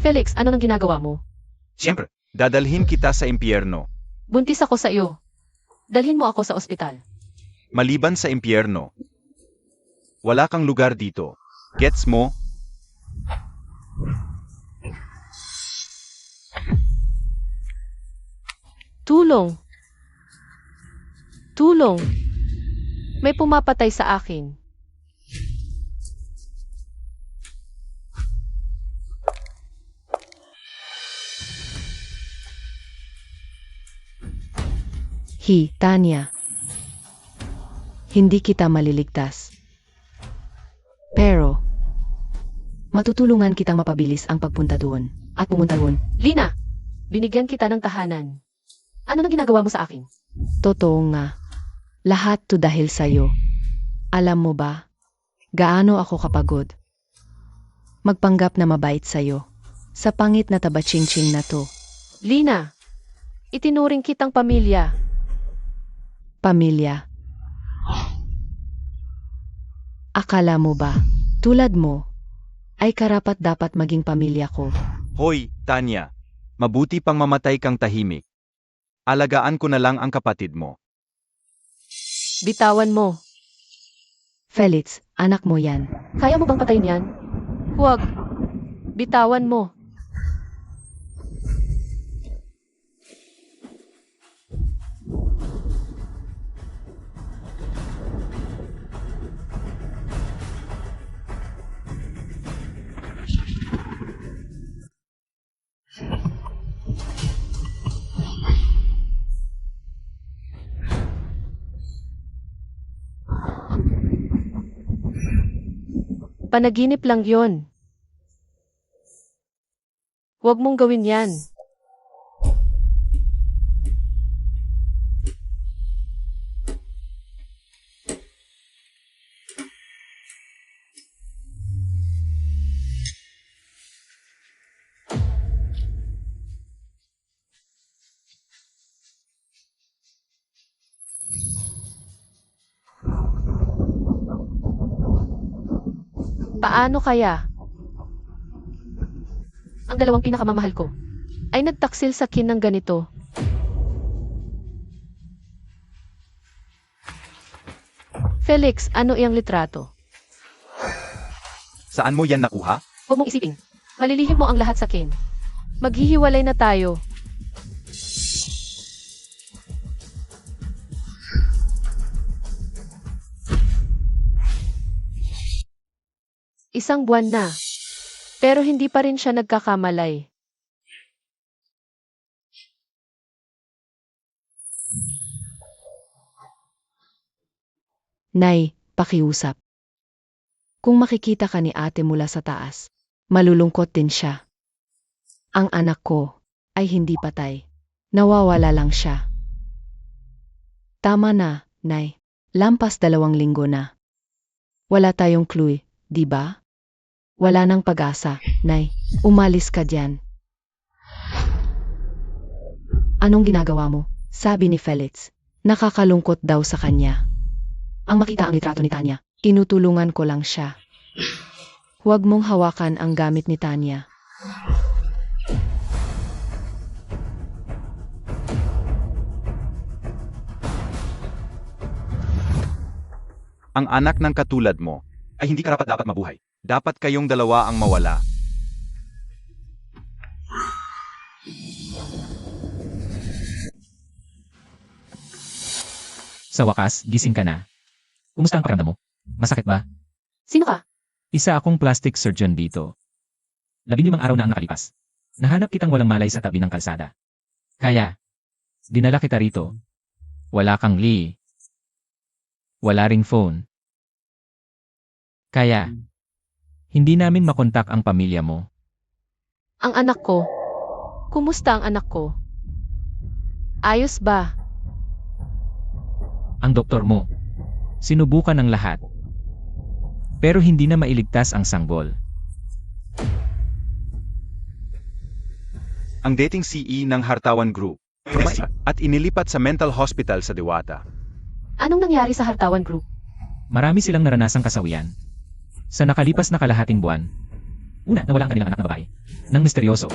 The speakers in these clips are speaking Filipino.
Felix, ano nang ginagawa mo? Siyempre, dadalhin kita sa impyerno. Buntis ako sa iyo. Dalhin mo ako sa ospital. Maliban sa impyerno, wala kang lugar dito. Gets mo? Tulong! Tulong! May pumapatay sa akin. Tanya. Hindi kita maliligtas. Pero, matutulungan kitang mapabilis ang pagpunta doon at pumunta doon. Lina! Binigyan kita ng tahanan. Ano nang ginagawa mo sa akin? Totoo nga. Lahat to dahil sa'yo. Alam mo ba, gaano ako kapagod? Magpanggap na mabait sa'yo. Sa pangit na tabatsing-tsing na to. Lina! Itinuring kitang pamilya. Pamilya. Akala mo ba, tulad mo, ay karapat dapat maging pamilya ko? Hoy, Tanya. Mabuti pang mamatay kang tahimik. Alagaan ko na lang ang kapatid mo. Bitawan mo. Felix, anak mo yan. Kaya mo bang patayin yan? Huwag. Bitawan mo. Panaginip lang yon. Huwag mong gawin yan. Paano kaya? Ang dalawang pinakamamahal ko ay nagtaksil sa akin ng ganito. Felix, ano iyang litrato? Saan mo yan nakuha? Huwag mong isipin. Malilihim mo ang lahat sa akin. Maghihiwalay na tayo. Isang buwan na. Pero hindi pa rin siya nagkakamalay. Nay, pakiusap. Kung makikita ka ni ate mula sa taas, malulungkot din siya. Ang anak ko ay hindi patay. Nawawala lang siya. Tama na, Nay. Lampas 2 linggo na. Wala tayong clue, di ba? Wala nang pag-asa, Nay. Umalis ka diyan. Anong ginagawa mo? Sabi ni Felix. Nakakalungkot daw sa kanya. Ang makita ang litrato ni Tanya. Tinutulungan ko lang siya. Huwag mong hawakan ang gamit ni Tanya. Ang anak ng katulad mo ay hindi karapat-dapat mabuhay. Dapat kayong dalawa ang mawala. Sa wakas, gising ka na. Kumusta ang pakiramdam mo? Masakit ba? Sino ka? Isa akong plastic surgeon dito. 15 araw na ang nakalipas. Nahanap kitang walang malay sa tabi ng kalsada. Kaya, dinala kita rito. Wala kang Lee. Wala ring phone. Kaya, hindi namin makontak ang pamilya mo. Ang anak ko. Kumusta ang anak ko? Ayos ba? Ang doktor mo. Sinubukan ng lahat. Pero hindi na mailigtas ang sanggol. Ang dating CE ng Hartawan Group at inilipat sa mental hospital sa Diwata. Anong nangyari sa Hartawan Group? Marami silang naranasang kasawian. Sa nakalipas na kalahating buwan, una, nawala ang kanilang anak na babae. ng misteryoso.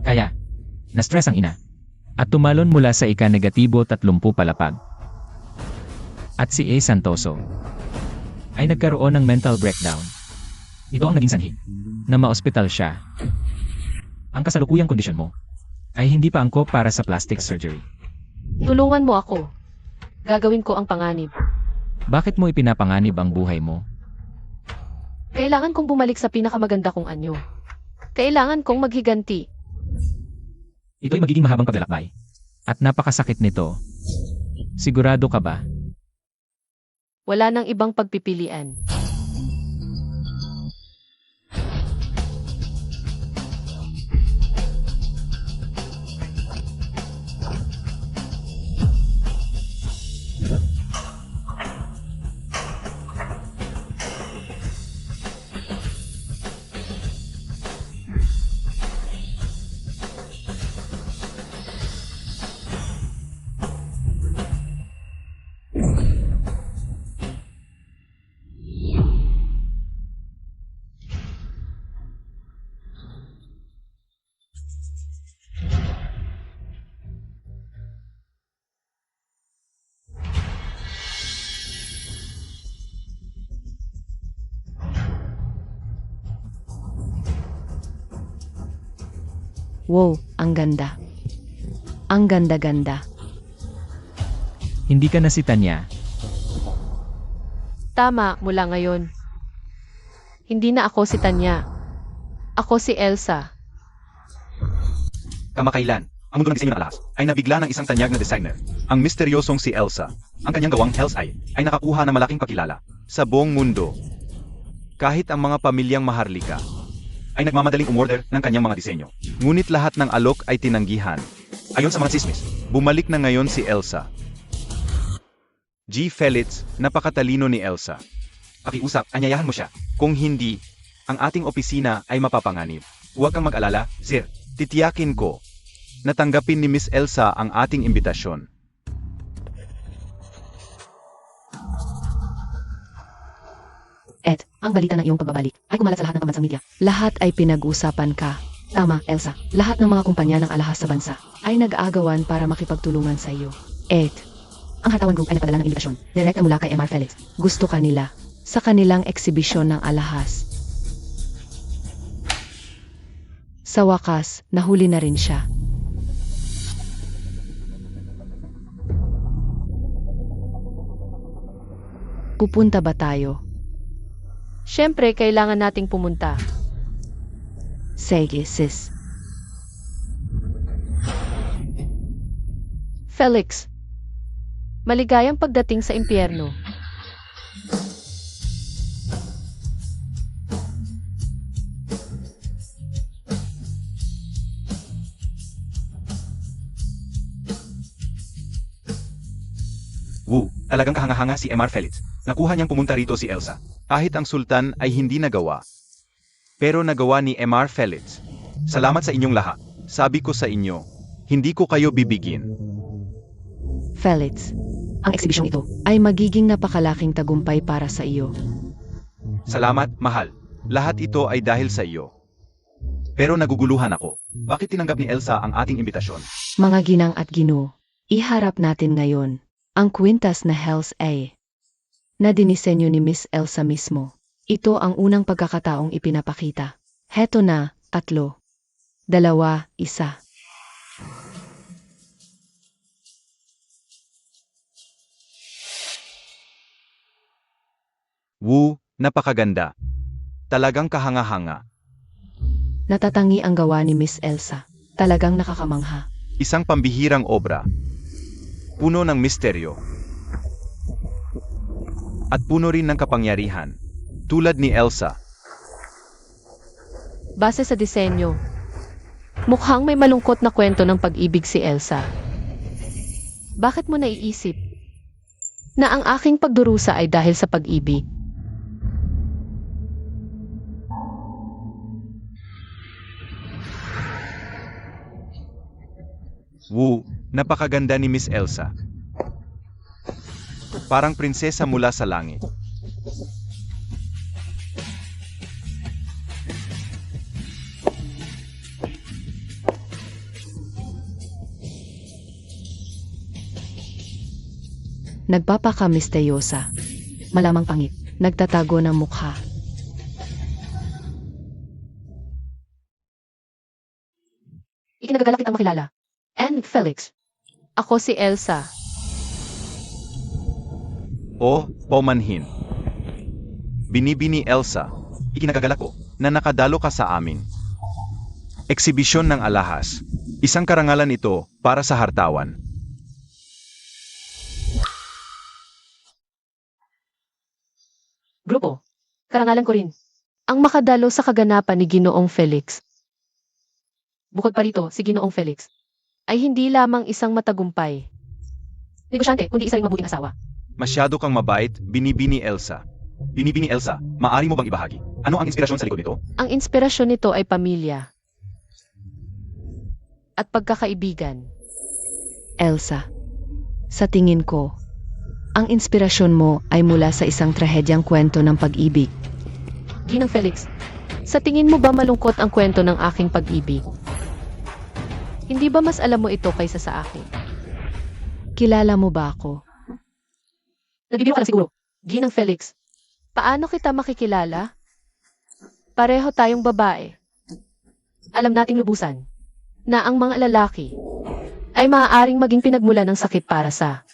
Kaya, na-stress ang ina. At tumalon mula sa ika-negatibo 30 palapag. At si A. Santoso ay nagkaroon ng mental breakdown. Ito ang naging sanhi na maospital siya. Ang kasalukuyang kondisyon mo ay hindi pa angkop para sa plastic surgery. Tulungan mo ako. Gagawin ko ang panganib. Bakit mo ipinapanganib ang buhay mo? Kailangan kong bumalik sa pinakamaganda kong anyo. Kailangan kong maghiganti. Ito'y magiging mahabang paglalakbay. At napakasakit nito. Sigurado ka ba? Wala nang ibang pagpipilian. Wow, ang ganda. Ang ganda-ganda. Hindi ka na si Tanya. Tama, mula ngayon. Hindi na ako si Tanya. Ako si Elsa. Kamakailan, ang mundo ng disenyo ng alahas ay nabigla ng isang tanyag na designer. Ang misteryosong si Elsa. Ang kanyang gawang Hell's Eye ay nakakuha ng malaking pakilala sa buong mundo. Kahit ang mga pamilyang maharlika ay nagmamadaling umorder ng kanyang mga disenyo. Ngunit lahat ng alok ay tinanggihan. Ayon sa mga sismis, bumalik na ngayon si Elsa. G. Felix, napakatalino ni Elsa. Pakiusap, anyayahan mo siya. Kung hindi, ang ating opisina ay mapapanganib. Huwag kang mag-alala, sir. Titiyakin ko na tanggapin ni Miss Elsa ang ating imbitasyon. Ed, ang balita ng iyong pagbabalik ay kumalat sa lahat ng pambansang media. Lahat ay pinag-usapan ka. Tama, Elsa. Lahat ng mga kumpanya ng alahas sa bansa ay nag-aagawan para makipagtulungan sa iyo. Ed, ang Hartawan Group ay nagpadala ng imbitasyon direkta mula kay MR Felix. Gusto ka nila sa kanilang eksibisyon ng alahas. Sa wakas, nahuli na rin siya. Pupunta ba tayo? Siyempre, kailangan nating pumunta. Sige, sis. Felix, maligayang pagdating sa impyerno. Woo, talagang kahanga-hanga si MR Felix. Nakuha niyang pumunta rito si Elsa. Kahit ang sultan ay hindi nagawa. Pero nagawa ni MR Felix. Salamat sa inyong lahat. Sabi ko sa inyo, hindi ko kayo bibigin. Felix, ang eksibisyong ito ay magiging napakalaking tagumpay para sa iyo. Salamat, mahal. Lahat ito ay dahil sa iyo. Pero naguguluhan ako. Bakit tinanggap ni Elsa ang ating imbitasyon? Mga ginang at ginoo, iharap natin ngayon ang kwintas na Hell's Eye na dinisenyo ni Miss Elsa mismo. Ito ang unang pagkakataong ipinapakita. Heto na, 3, 2, 1. Woo, napakaganda. Talagang kahanga-hanga. Natatangi ang gawa ni Miss Elsa. Talagang nakakamangha. Isang pambihirang obra. Puno ng misteryo. At puno rin ng kapangyarihan. Tulad ni Elsa. Base sa disenyo, mukhang may malungkot na kwento ng pag-ibig si Elsa. Bakit mo naiisip na ang aking pagdurusa ay dahil sa pag-ibig? Woo, napakaganda ni Miss Elsa. Parang prinsesa mula sa langit. nagpapaka-misteryosa. Malamang pangit, nagtatago ng mukha. Ikinagagalak kitang makilala. And Felix. Ako si Elsa. O, paumanhin. Binibini Elsa, ikinagagalak ko na nakadalo ka sa amin. Eksibisyon ng alahas. Isang karangalan ito para sa hartawan. Grupo. Karangalan ko rin. Ang makadalo sa kaganapan ni Ginoong Felix. Bukod pa rito, si Ginoong Felix ay hindi lamang isang matagumpay negosyante, kundi isa ring mabuting asawa. Masyado kang mabait, binibini Elsa. Binibini Elsa, maari mo bang ibahagi? Ano ang inspirasyon sa likod nito? Ang inspirasyon nito ay pamilya at pagkakaibigan. Elsa, sa tingin ko, ang inspirasyon mo ay mula sa isang trahedyang kwento ng pag-ibig. Ginang Felix, sa tingin mo ba malungkot ang kwento ng aking pag-ibig? Hindi ba mas alam mo ito kaysa sa akin? Kilala mo ba ako? Nabibiro ka lang siguro. Ginang Felix, paano kita makikilala? Pareho tayong babae. Alam nating lubusan na ang mga lalaki ay maaaring maging pinagmula ng sakit para sa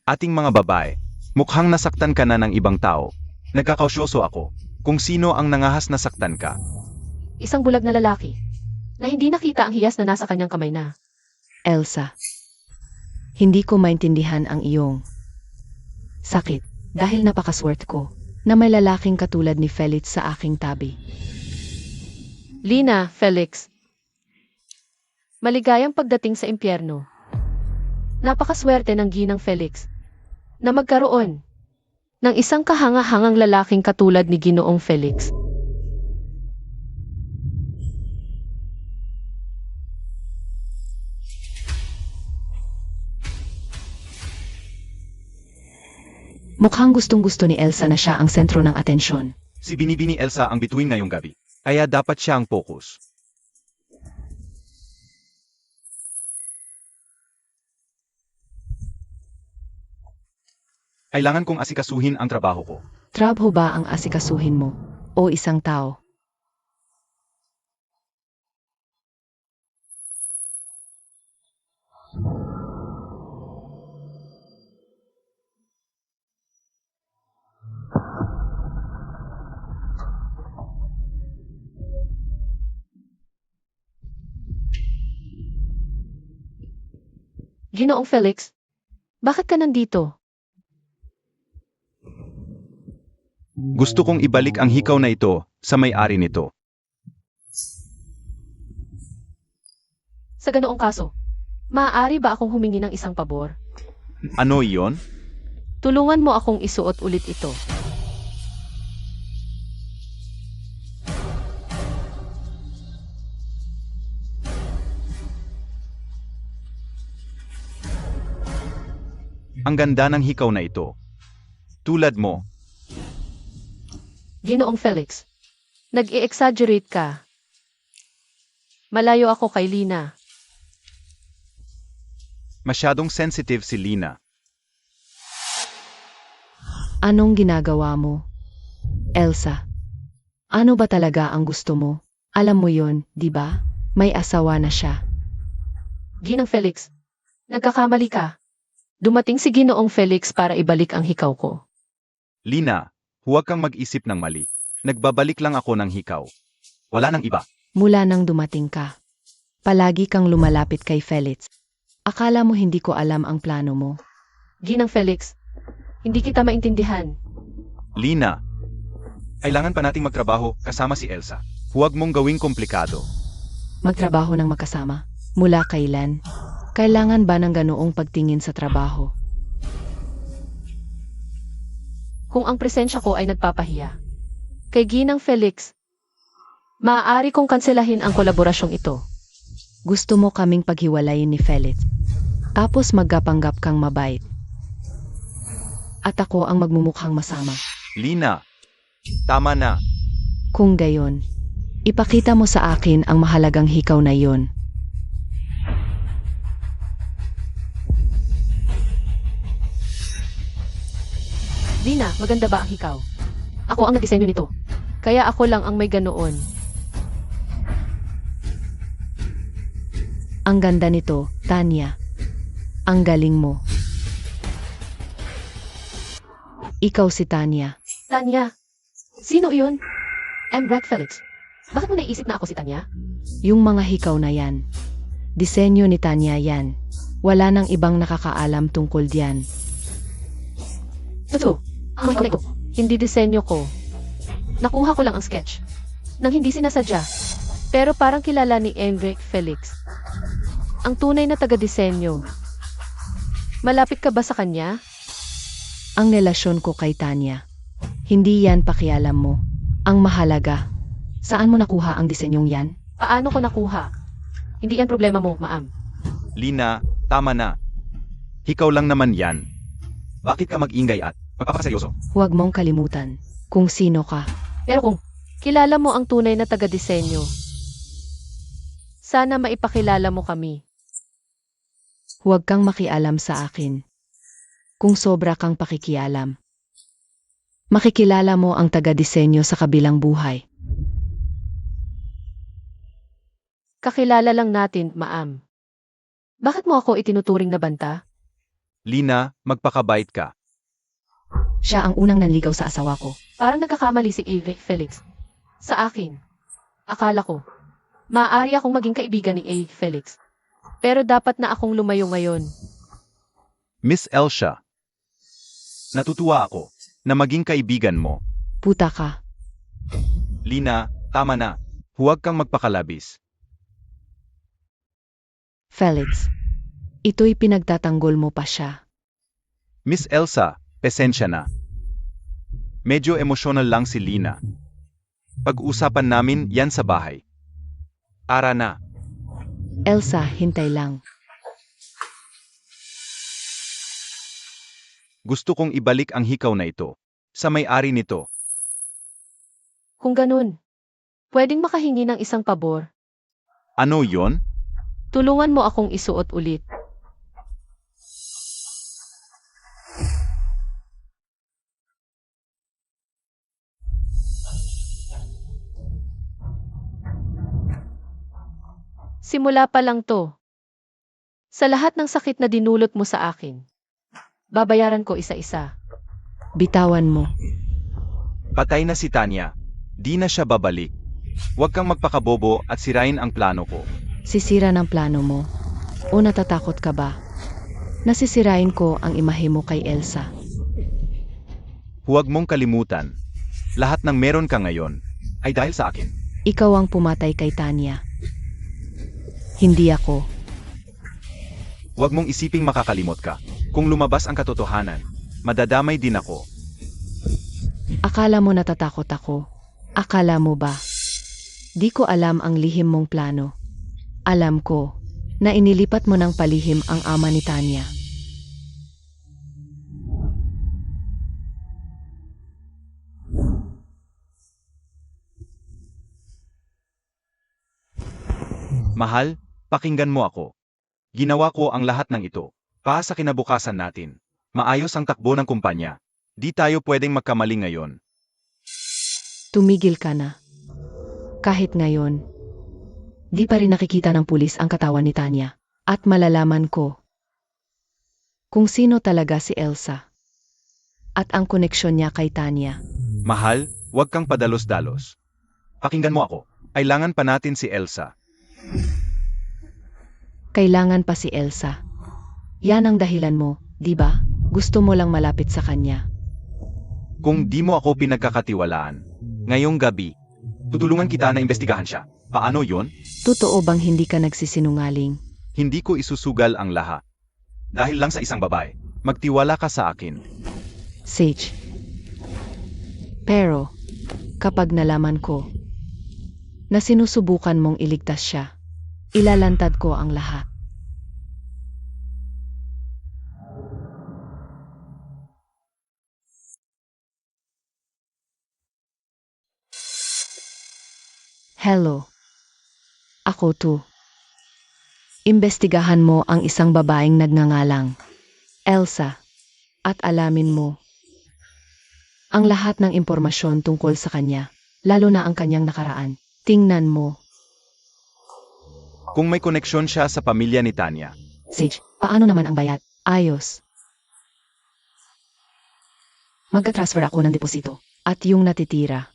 Ating mga babae, mukhang nasaktan ka na ng ibang tao. Nagkakausyoso ako kung sino ang nangahas na saktan ka. isang bulag na lalaki na hindi nakita ang hiyas na nasa kanyang kamay na. Elsa, hindi ko maintindihan ang iyong sakit dahil napakaswerte ko na may lalaking katulad ni Felix sa aking tabi. Lina, Felix, maligayang pagdating sa impyerno. Napakaswerte ng Ginang Felix na magkaroon ng isang kahanga-hangang lalaking katulad ni Ginoong Felix. Mukhang gustong-gusto ni Elsa na siya ang sentro ng atensyon. Si binibini Elsa ang bituin ngayong gabi. Kaya dapat siya ang focus. Kailangan kong asikasuhin ang trabaho ko. Trabaho ba ang asikasuhin mo o isang tao? Ginoong Felix, bakit ka nandito? Gusto kong ibalik ang hikaw na ito sa may-ari nito. Sa ganoong kaso, maaari ba akong humingi ng isang pabor? Ano iyon? Tulungan mo akong isuot ulit ito. Ang ganda ng hikaw na ito. Tulad mo, Ginoong Felix, nag-i-exaggerate ka. Malayo ako kay Lina. masyadong sensitive si Lina. Anong ginagawa mo? Elsa, ano ba talaga ang gusto mo? Alam mo yon, di ba? May asawa na siya. Ginang Felix, nagkakamali ka. Dumating si Ginoong Felix para ibalik ang hikaw ko. Lina, huwag kang mag-isip ng mali. Nagbabalik lang ako ng hikaw. Wala nang iba. Mula nang dumating ka, palagi kang lumalapit kay Felix. Akala mo hindi ko alam ang plano mo. Ginang Felix, hindi kita maintindihan. Lina, kailangan pa nating magtrabaho kasama si Elsa. Huwag mong gawing komplikado. Magtrabaho ng magkasama? Mula kailan? Kailangan ba ng ganoong pagtingin sa trabaho? Kung ang presensya ko ay nagpapahiya. Kay Ginang Felix, maaari kong kanselahin ang kolaborasyong ito. Gusto mo kaming paghiwalayin ni Felix. Tapos magkapanggap kang mabait. At ako ang magmumukhang masama. Lina, tama na. Kung gayon, ipakita mo sa akin ang mahalagang hikaw na iyon. Lina, maganda ba ang hikaw? Ako ang nagdisenyo nito. Kaya ako lang ang may ganoon. Ang ganda nito, Tanya. Ang galing mo. Ikaw si Tanya. Tanya, sino iyon? I'm Brad Felix. Bakit mo naisip na ako si Tanya? Yung mga hikaw na yan. Disenyo ni Tanya yan. Wala nang ibang nakakaalam tungkol diyan. Totoo, ang mga ko. Hindi disenyo ko. Nakuha ko lang ang sketch. Nang hindi sinasadya. Pero parang kilala ni Enric Felix. Ang tunay na taga-disenyo. Malapit ka ba sa kanya? Ang relasyon ko kay Tanya. Hindi yan pakialam mo. Ang mahalaga. Saan mo nakuha ang disenyong yan? Paano ko nakuha? Hindi yan problema mo, Maam. Lina, tama na. Hikaw lang naman yan. Bakit ka mag-ingay at magpapaseryoso? Huwag mong kalimutan kung sino ka. Pero kung kilala mo ang tunay na taga-disenyo, sana maipakilala mo kami. Huwag kang makialam sa akin. Kung sobra kang pakikialam. Makikilala mo ang taga-disenyo sa kabilang buhay. Kakilala lang natin, Maam. Bakit mo ako itinuturing na banta? Lina, magpakabait ka. Siya ang unang nanligaw sa asawa ko. Parang nagkakamali si Enric Felix. Sa akin. Akala ko. Maaari akong maging kaibigan ni A. Felix. Pero dapat na akong lumayo ngayon. Miss Elsa. Natutuwa ako na maging kaibigan mo. Puta ka. Lina, tama na. Huwag kang magpakalabis. Felix. Ito'y pinagtatanggol mo pa siya. Miss Elsa, pasensya na. Medyo emosyonal lang si Lina. Pag-usapan namin yan sa bahay. Ara na. Elsa, hintay lang. Gusto kong ibalik ang hikaw na ito sa may-ari nito. Kung ganun, pwedeng makahingi ng isang pabor. Ano yon? Tulungan mo akong isuot ulit. Simula pa lang to. Sa lahat ng sakit na dinulot mo sa akin, babayaran ko isa-isa. Bitawan mo. Patay na si Tanya. Di na siya babalik. Huwag kang magpakabobo at sirain ang plano ko. Sisira ng plano mo. O natatakot ka ba? Nasisirain ko ang imahe mo kay Elsa. Huwag mong kalimutan. Lahat ng meron ka ngayon ay dahil sa akin. Ikaw ang pumatay kay Tanya. Hindi ako. Huwag mong isiping makakalimot ka. Kung lumabas ang katotohanan, madadamay din ako. Akala mo natatakot ako? Akala mo ba? Di ko alam ang lihim mong plano. Alam ko na inilipat mo ng palihim ang ama ni Tanya. Mahal, pakinggan mo ako. Ginawa ko ang lahat ng ito. Para sa kinabukasan natin. Maayos ang takbo ng kumpanya. Di tayo pwedeng magkamali ngayon. Tumigil ka na. Kahit ngayon, di pa rin nakikita ng pulis ang katawan ni Tanya. At malalaman ko kung sino talaga si Elsa. At ang koneksyon niya kay Tanya. Mahal, huwag kang padalos-dalos. Pakinggan mo ako. Kailangan pa natin si Elsa. Kailangan pa si Elsa. Yan ang dahilan mo, di ba? Gusto mo lang malapit sa kanya. Kung di mo ako pinagkakatiwalaan, ngayong gabi, tutulungan kita na imbestigahan siya. Paano yon? Totoo bang hindi ka nagsisinungaling? Hindi ko isusugal ang lahat. Dahil lang sa isang babae. Magtiwala ka sa akin. Sage. Pero, kapag nalaman ko na sinusubukan mong iligtas siya, ilalantad ko ang lahat. Hello. Ako to. Imbestigahan mo ang isang babaeng nagngangalang Elsa at alamin mo ang lahat ng impormasyon tungkol sa kanya, lalo na ang kanyang nakaraan. Tingnan mo. Kung may koneksyon siya sa pamilya ni Tanya, Sage, paano naman ang bayad? Ayos. Magka-transfer ako ng deposito. At yung natitira.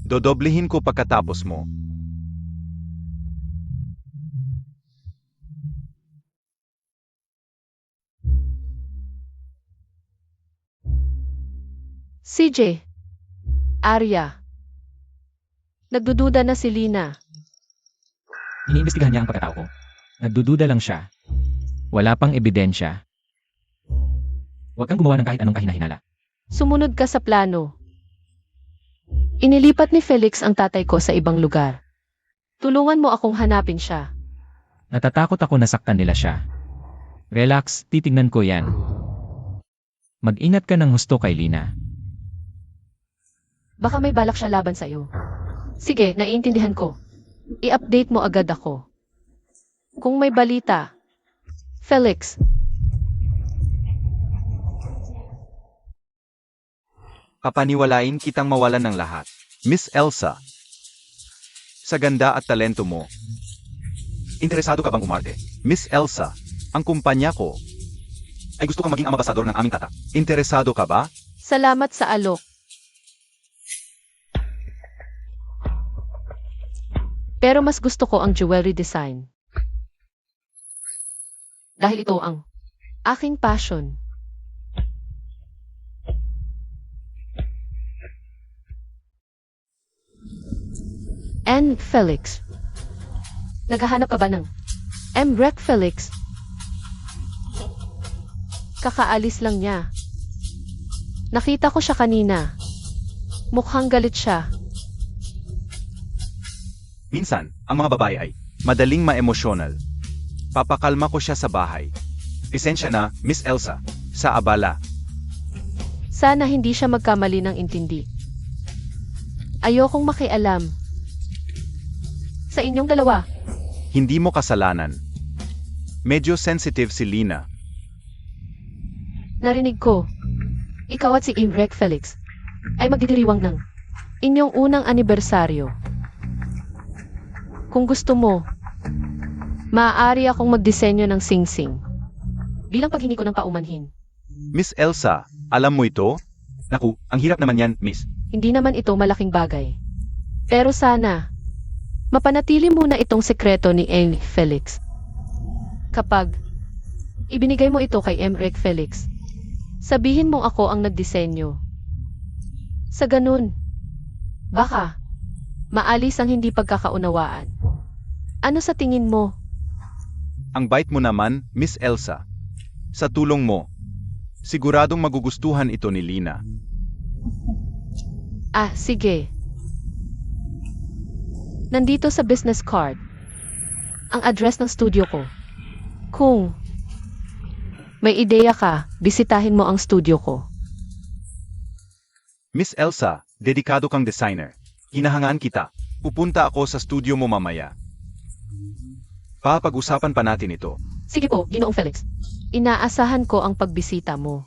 dodoblihin ko pagkatapos mo. CJ. Arya. Nagdududa na si Lina. Iniimbestigahan niya ang pagkatao ko. Nagdududa lang siya. Wala pang ebidensya. Huwag kang gumawa ng kahit anong kahinahinala. Sumunod ka sa plano. Inilipat ni Felix ang tatay ko sa ibang lugar. Tulungan mo akong hanapin siya. Natatakot ako na saktan nila siya. Relax, titignan ko yan. Mag-ingat ka ng husto kay Lina. Baka may balak siya laban sa'yo. Sige, naiintindihan ko. I-update mo agad ako. Kung may balita. Felix, Papaniwalain kitang mawalan ng lahat. Miss Elsa, sa ganda at talento mo, interesado ka bang umarte? Miss Elsa, ang kumpanya ko ay gusto kang maging ambasador ng aming tatak. Interesado ka ba? salamat sa alok. Pero mas gusto ko ang jewelry design. Dahil ito ang aking passion. And Felix. Naghahanap ka ba ng Rec Felix? Kakaalis lang niya. Nakita ko siya kanina. Mukhang galit siya. Minsan, ang mga babae ay madaling ma-emosyonal. Papakalma ko siya sa bahay. Esensya na, Miss Elsa, sa abala. Sana hindi siya magkamali ng intindi. Ayokong makialam. Sa inyong dalawa. Hindi mo kasalanan. Medyo sensitive si Lina. Narinig ko. Ikaw at si Rec Felix ay magdidiriwang ng inyong unang anibersaryo. Kung gusto mo, maaari akong magdisenyo ng sing-sing. Bilang paghingi ko ng paumanhin. Miss Elsa, alam mo ito? Naku, ang hirap naman yan, Miss. Hindi naman ito malaking bagay. Pero sana, mapanatili muna itong sekreto ni Felix. Kapag ibinigay mo ito kay Rec Felix, sabihin mo ako ang nagdisenyo. Sa ganun, baka, maalis ang hindi pagkakaunawaan. Ano sa tingin mo? Ang bait mo naman, Miss Elsa. Sa tulong mo, siguradong magugustuhan ito ni Lina. Ah, sige. Nandito sa business card, ang address ng studio ko. Kung may ideya ka, bisitahin mo ang studio ko. Miss Elsa, dedikado kang designer. Hinahangaan kita. Pupunta ako sa studio mo mamaya. Papag-usapan pa natin ito. Sige po, Ginoong Felix. Inaasahan ko ang pagbisita mo.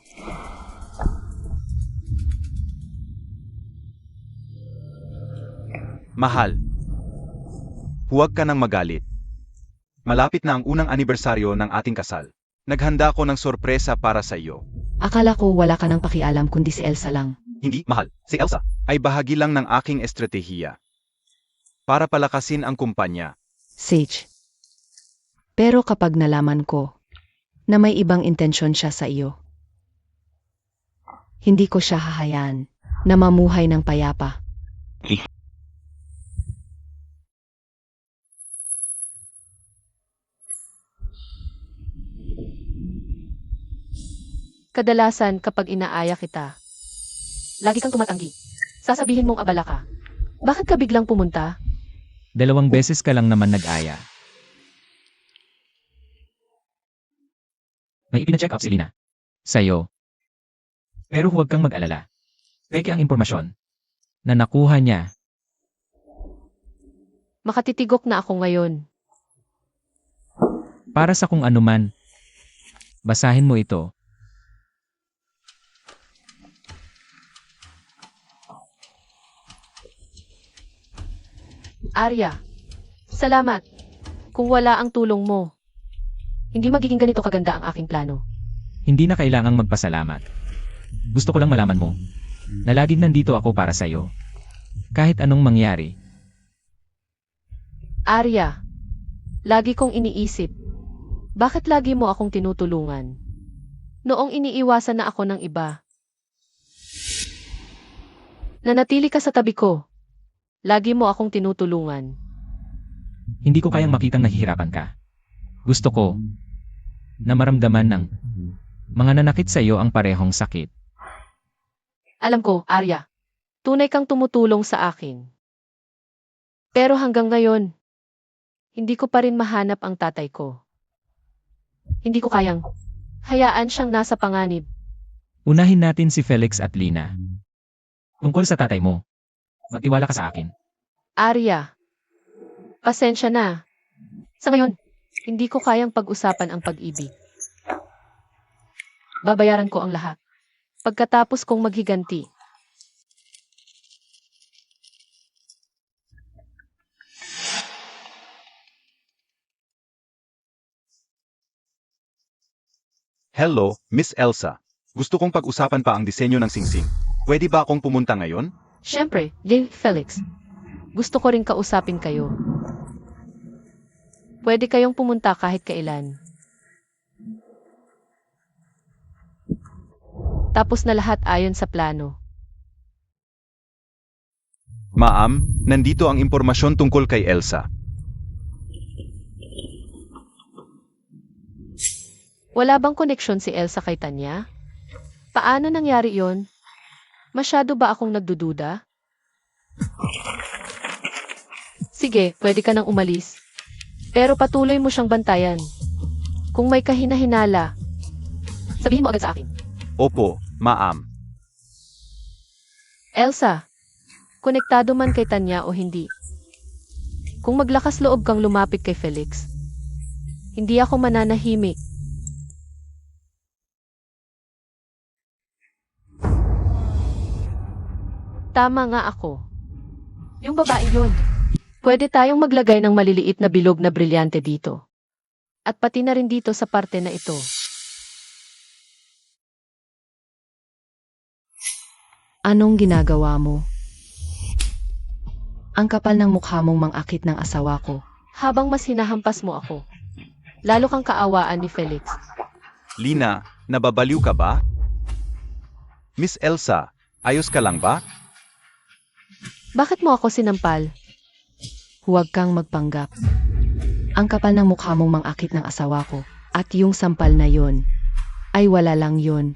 Mahal, huwag ka nang magalit. Malapit na ang unang anibersaryo ng ating kasal. Naghanda ko ng sorpresa para sa iyo. Akala ko wala ka nang pakialam kundi si Elsa lang. Hindi, mahal. Si Elsa ay bahagi lang ng aking estratehiya. Para palakasin ang kumpanya. Sage. Pero kapag nalaman ko na may ibang intensyon siya sa iyo, hindi ko siya hahayaan na mamuhay ng payapa. Kadalasan kapag inaaya kita, lagi kang tumatanggi. Sasabihin mong abala ka. Bakit ka biglang pumunta? 2 beses ka lang naman nag-aya. May ipina-check up si Lina. Sa'yo. Pero huwag kang mag-alala. Peke ang impormasyon na nakuha niya. Makatitigok na ako ngayon. Para sa kung anuman, basahin mo ito. Arya, salamat. Kung wala ang tulong mo, hindi magiging ganito kaganda ang aking plano. Hindi na kailangang magpasalamat. Gusto ko lang malaman mo na laging nandito ako para sa'yo. Kahit anong mangyari. Arya, lagi kong iniisip, bakit lagi mo akong tinutulungan? Noong iniiwasan na ako ng iba. Nanatili ka sa tabi ko. Lagi mo akong tinutulungan. Hindi ko kayang makitang nahihirapan ka. Gusto ko na maramdaman ng mga nanakit sa'yo ang parehong sakit. Alam ko, Arya, tunay kang tumutulong sa akin. Pero hanggang ngayon, hindi ko pa rin mahanap ang tatay ko. Hindi ko kayang hayaan siyang nasa panganib. Unahin natin si Felix at Lina. Tungkol sa tatay mo, magtiwala ka sa akin. Arya, pasensya na. Sa ngayon, hindi ko kayang pag-usapan ang pag-ibig. Babayaran ko ang lahat. Pagkatapos kong maghiganti. Hello, Miss Elsa. Gusto kong pag-usapan pa ang disenyo ng singsing. Pwede ba akong pumunta ngayon? Siyempre, Jane Felix. Gusto ko rin kausapin kayo. Pwede kayong pumunta kahit kailan. Tapos na lahat ayon sa plano. Ma'am, nandito ang impormasyon tungkol kay Elsa. Wala bang koneksyon si Elsa kay Tanya? Paano nangyari yon? Masyado ba akong nagdududa? Sige, pwede ka nang umalis. Pero patuloy mo siyang bantayan. Kung may kahina-hinala, sabihin mo agad sa akin. Opo, ma'am. Elsa, konektado man kay Tanya o hindi. Kung maglakas loob kang lumapit kay Felix, hindi ako mananahimik. Tama nga ako. Yung babae yun. Pwede tayong maglagay ng maliliit na bilog na brilyante dito. At pati na rin dito sa parte na ito. Anong ginagawa mo? Ang kapal ng mukha mong mangakit ng asawa ko. Habang mas hinahampas mo ako, lalo kang kaawaan ni Felix. Lina, nababaliw ka ba? Miss Elsa, ayos ka lang ba? Bakit mo ako sinampal? Huwag kang magpanggap. Ang kapal ng mukha mong mangakit ng asawa ko. At yung sampal na yon, ay wala lang yon.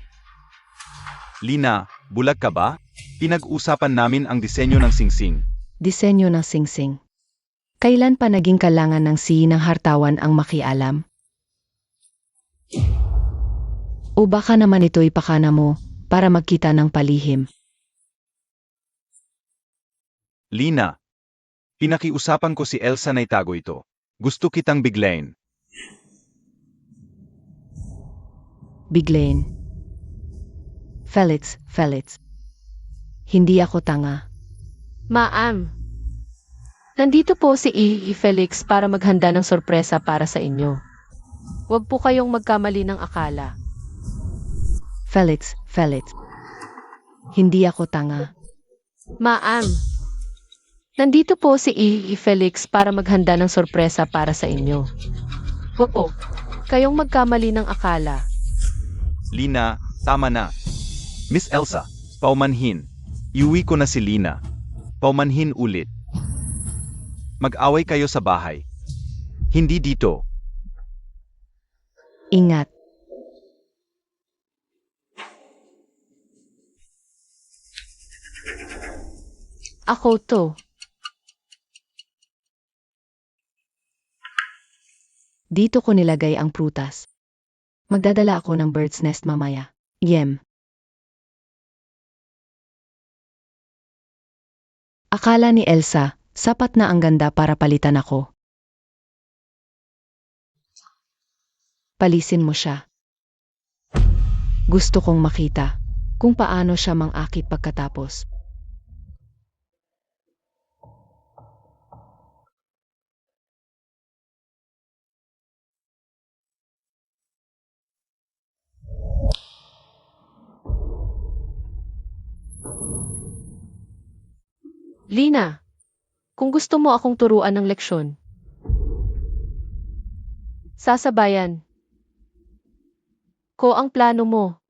Lina, bulag ka ba? Pinag-usapan namin ang disenyo ng singsing. Disenyo ng singsing. Kailan pa naging kalangan ng ng hartawan ang makialam? O baka naman ito'y pakana mo para magkita ng palihim. Lina, pinakiusapan ko si Elsa na itago ito. Gusto kitang biglayin. Biglain. Felix. Hindi ako tanga. Ma'am, nandito po si Felix para maghanda ng sorpresa para sa inyo. Huwag po kayong magkamali ng akala. Felix. Hindi ako tanga. Ma'am, nandito po si Felix para maghanda ng sorpresa para sa inyo. Huwag po kayong magkamali ng akala. Lina, tama na. Miss Elsa, paumanhin. Iuwi ko na si Lina. Paumanhin ulit. Mag-away kayo sa bahay. Hindi dito. Ingat. Ako to. Dito ko nilagay ang prutas. Magdadala ako ng bird's nest mamaya. Yem. Akala ni Elsa, sapat na ang ganda para palitan ako. Palisin mo siya. Gusto kong makita kung paano siya mangakit pagkatapos. Lina, kung gusto mo akong turuan ng leksyon, sasabayan ko ang plano mo.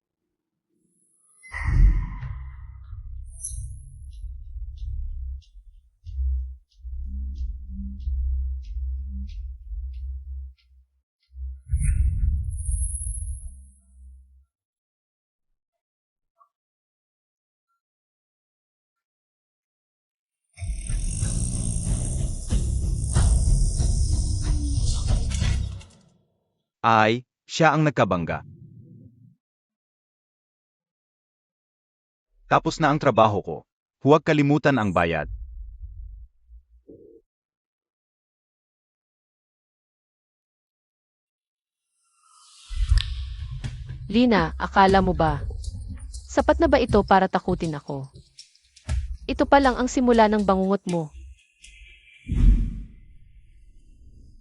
Ay, siya ang nagkabangga. Tapos na ang trabaho ko. Huwag kalimutan ang bayad. Lina, akala mo ba? Sapat na ba ito para takutin ako? Ito pa lang ang simula ng bangungot mo.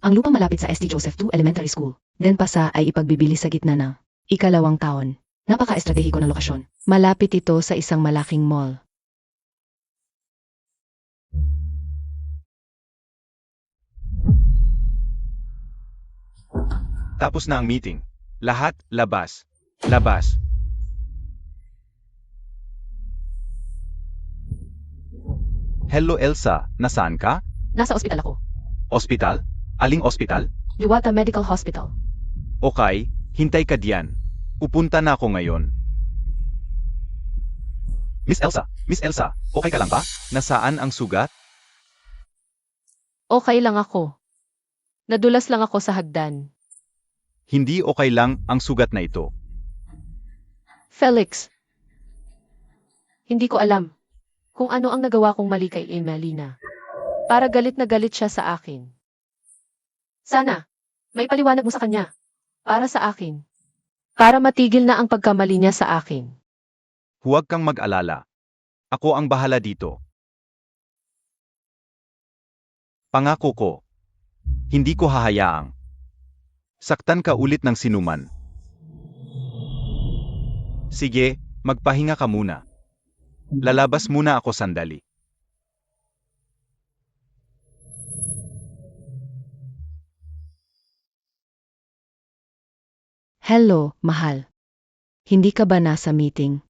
Ang lupang malapit sa St. Joseph II Elementary School, Denpasar ay ipagbibili sa gitna ng ikalawang taon. Napaka-estratehiko ng lokasyon. Malapit ito sa isang malaking mall. Tapos na ang meeting. Lahat, labas. Labas. Hello Elsa, nasaan ka? Nasa ospital ako. Ospital? Aling ospital? Liwata Medical Hospital. Okay, hintay ka diyan. Pupunta na ako ngayon. Miss Elsa, okay ka lang ba? Nasaan ang sugat? Okay lang ako. Nadulas lang ako sa hagdan. Hindi okay lang ang sugat na ito. Felix, hindi ko alam kung ano ang nagawa kong mali kay Emelina. Para galit na galit siya sa akin. Sana, may paliwanag mo sa kanya. Para sa akin. Para matigil na ang pagkamali niya sa akin. Huwag kang mag-alala. Ako ang bahala dito. Pangako ko. Hindi ko hahayaang saktan ka ulit ng sinuman. Sige, magpahinga ka muna. Lalabas muna ako sandali. Hello, mahal. Hindi ka ba nasa meeting?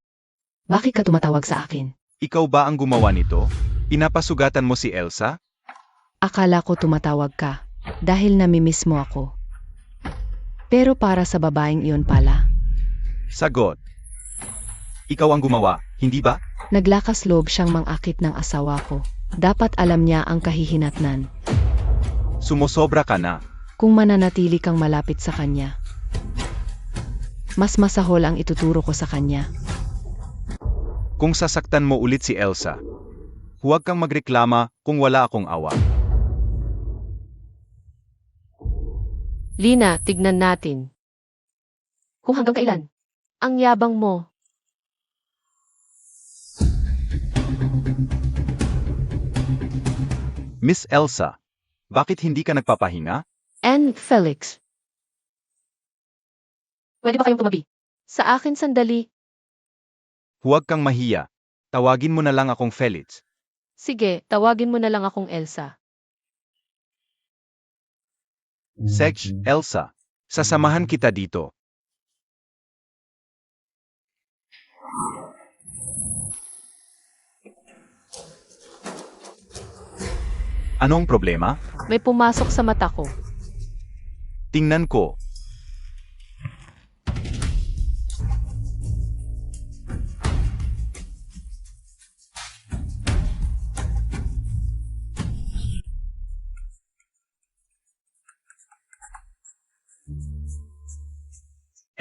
Bakit ka tumatawag sa akin? Ikaw ba ang gumawa nito? Pinapasugatan mo si Elsa? Akala ko tumatawag ka dahil namimiss mo ako. Pero para sa babaeng iyon pala, Sagot. Ikaw ang gumawa, hindi ba? naglakas loob siyang mangakit ng asawa ko. Dapat alam niya ang kahihinatnan. Sumosobra ka na. Kung mananatili kang malapit sa kanya, mas masahol ang ituturo ko sa kanya. Kung sasaktan mo ulit si Elsa, huwag kang magreklama kung wala akong awa. Lina, tignan natin. Kung hanggang kailan? Ang yabang mo. Miss Elsa, bakit hindi ka nagpapahinga? And Felix. Pwede ba kayong tumabi? Sa akin sandali. Huwag kang mahiya. Tawagin mo na lang akong Felix. Sige, tawagin mo na lang akong Elsa. Elsa, sasamahan kita dito. Anong problema? May pumasok sa mata ko. Tingnan ko.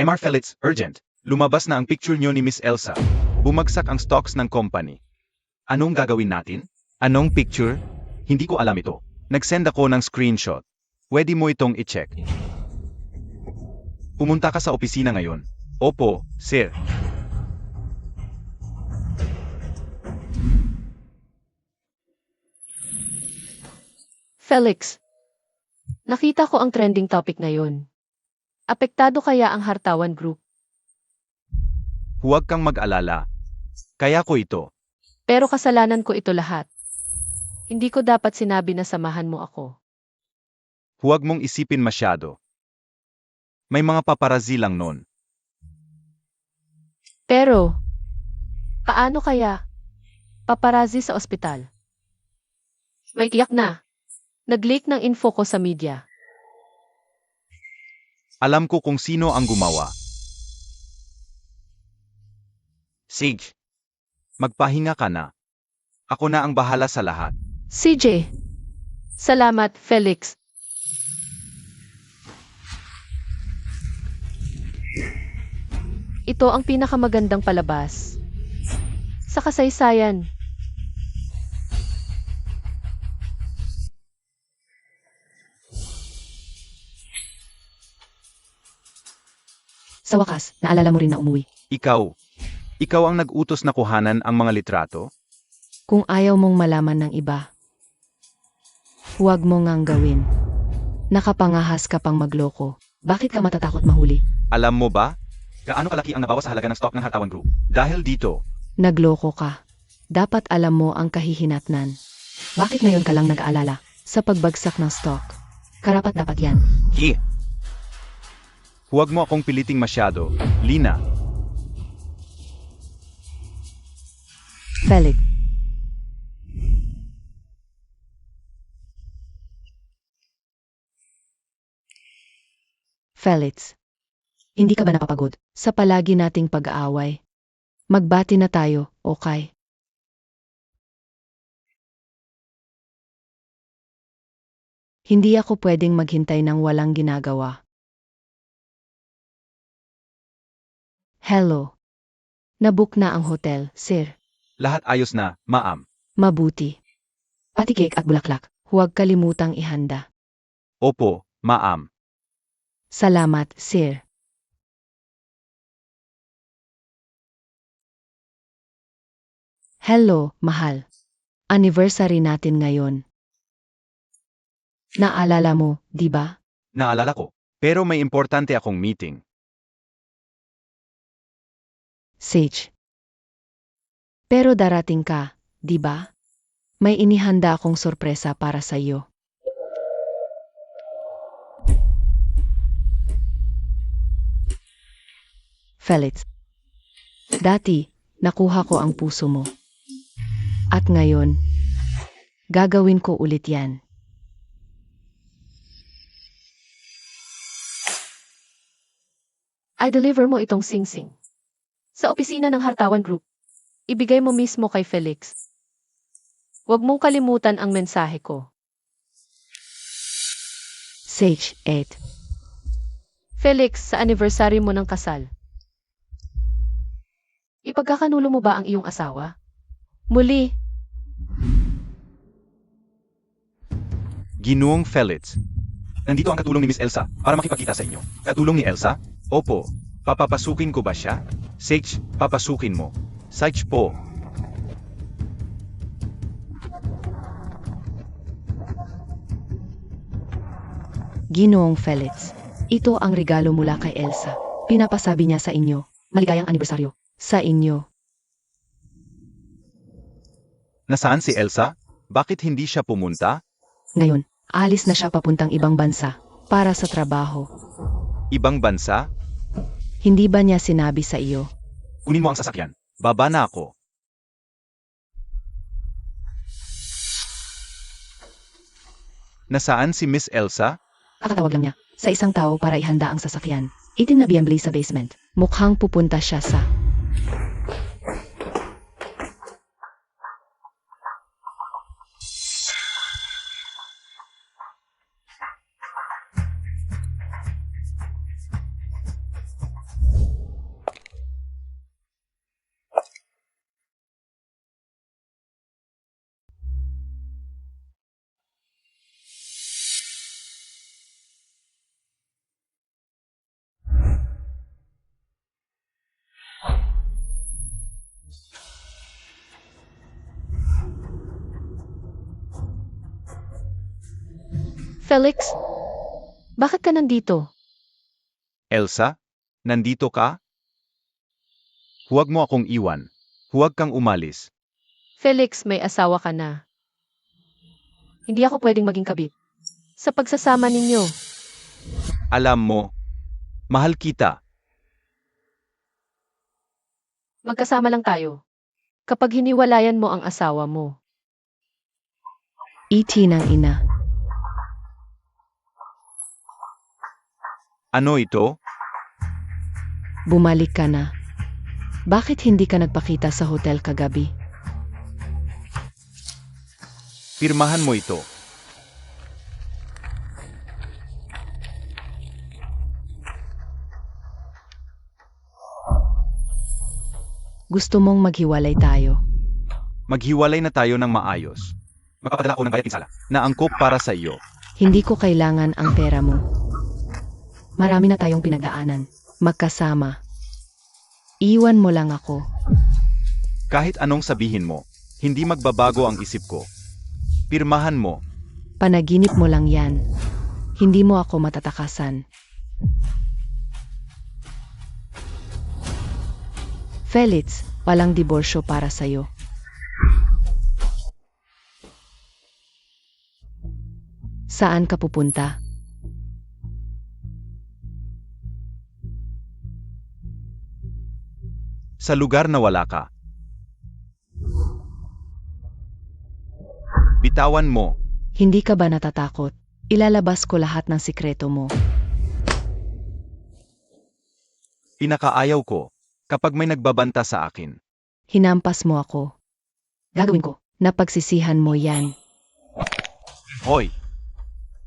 Mr. Felix, urgent. Lumabas na ang picture niyo ni Miss Elsa. Bumagsak ang stocks ng company. Anong gagawin natin? Anong picture? Hindi ko alam ito. Nag-send ako ng screenshot. Pwede mo itong i-check. Pumunta ka sa opisina ngayon. Opo, sir. Felix, nakita ko ang trending topic ngayon. Apektado kaya ang Hartawan Group? Huwag kang mag-alala. Kaya ko ito. Pero kasalanan ko ito lahat. Hindi ko dapat sinabi na samahan mo ako. Huwag mong isipin masyado. May mga paparazzi lang nun. Pero, paano kaya? Paparazzi sa ospital. May iyak na. Nag-leak ng info ko sa media. Alam ko kung sino ang gumawa. Sige. Magpahinga ka na. Ako na ang bahala sa lahat. CJ. Salamat, Felix. Ito ang pinakamagandang palabas sa kasaysayan. Sa wakas, naalala mo rin na umuwi. Ikaw ang nag-utos na kuhanan ang mga litrato? Kung ayaw mong malaman ng iba, huwag mo ngang gawin. Nakapangahas ka pang magloko. Bakit ka matatakot mahuli? Alam mo ba? Gaano kalaki ang nabawas sa halaga ng stock ng Hartawan Group? Dahil dito, Nagloko ka. Dapat alam mo ang kahihinatnan. Bakit ngayon ka lang nag-aalala sa pagbagsak ng stock? Karapat dapat yan. huwag mo akong piliting masyado, Lina. Felix. Felix. Hindi ka ba napapagod sa palagi nating pag-aaway? Magbati na tayo, okay? Hindi ako pwedeng maghintay ng walang ginagawa. Hello. Nabook na ang hotel, sir. Lahat ayos na, ma'am. Mabuti. Pati cake at bulaklak, huwag kalimutang ihanda. Opo, ma'am. Salamat, sir. Hello, mahal. Anniversary natin ngayon. Naalala mo, di ba? Naalala ko. Pero may importante akong meeting. Sage. Pero darating ka, di ba? May inihanda akong sorpresa para sa iyo. Felix. Dati, nakuha ko ang puso mo. At ngayon, gagawin ko ulit yan. I-deliver mo itong singsing. Sa opisina ng Hartawan Group. Ibigay mo mismo kay Felix. Huwag mong kalimutan ang mensahe ko. Sage 8. Felix, sa anniversary mo ng kasal. Ipagkakanulo mo ba ang iyong asawa? Muli, Ginoong Felix. Nandito ang katulong ni Miss Elsa para makipagkita sa inyo. Katulong ni Elsa? Opo. Papapasukin ko ba siya? Sage, papasukin mo. Sage po. Ginoong Felix. Ito ang regalo mula kay Elsa. Pinapasabi niya sa inyo, maligayang anibersaryo. Sa inyo. Nasaan si Elsa? Bakit hindi siya pumunta? Ngayon, alis na siya papuntang ibang bansa para sa trabaho. Ibang bansa? Hindi ba niya sinabi sa iyo? Kunin mo ang sasakyan. Baba na ako. Nasaan si Miss Elsa? Kakatawag lang niya sa isang tao para ihanda ang sasakyan. Itin na biyambli sa basement. Mukhang pupunta siya sa... Felix, bakit ka nandito? Elsa? Nandito ka? Huwag mo akong iwan. Huwag kang umalis. Felix, may asawa ka na. Hindi ako pwedeng maging kabit. Sa pagsasama ninyo, Alam mo, mahal kita. magkasama lang tayo. Kapag hiniwalayan mo ang asawa mo, Iti ng ina. Ano ito? Bumalik ka na. Bakit hindi ka nagpakita sa hotel kagabi? Pirmahan mo ito. Gusto mong maghiwalay tayo. Maghiwalay na tayo ng maayos. Magpapadala ako ng bayad pinsala na angkop para sa iyo. Hindi ko kailangan ang pera mo. Marami na tayong pinagdaanan. Magkasama. Iwan mo lang ako. Kahit anong sabihin mo, hindi magbabago ang isip ko. Pirmahan mo. Panaginip mo lang yan. Hindi mo ako matatakasan. Felix, walang diborsyo para sa'yo. Saan ka pupunta? Sa lugar na wala ka. Bitawan mo. Hindi ka ba natatakot? Ilalabas ko lahat ng sikreto mo. Inakaayaw ko kapag may nagbabanta sa akin. Hinampas mo ako. Gagawin ko. Napagsisihan mo yan. Hoy!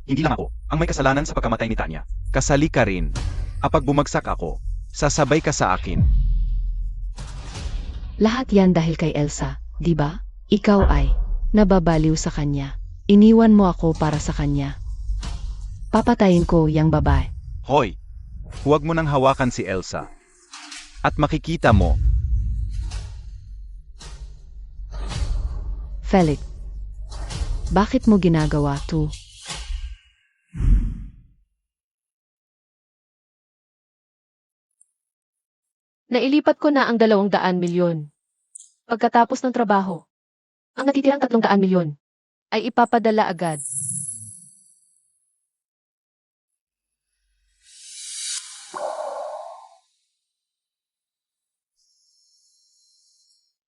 Hindi lang ako ang may kasalanan sa pagkamatay ni Tanya. Kasali ka rin. Kapag bumagsak ako, sasabay ka sa akin. Lahat yan dahil kay Elsa, di ba? Ikaw ay nababaliw sa kanya. Iniwan mo ako para sa kanya. Papatayin ko yang babae. Hoy! Huwag mo nang hawakan si Elsa. At makikita mo, Felix, bakit mo ginagawa to? nailipat ko na ang 200 milyon. Pagkatapos ng trabaho, ang natitirang 300 milyon ay ipapadala agad.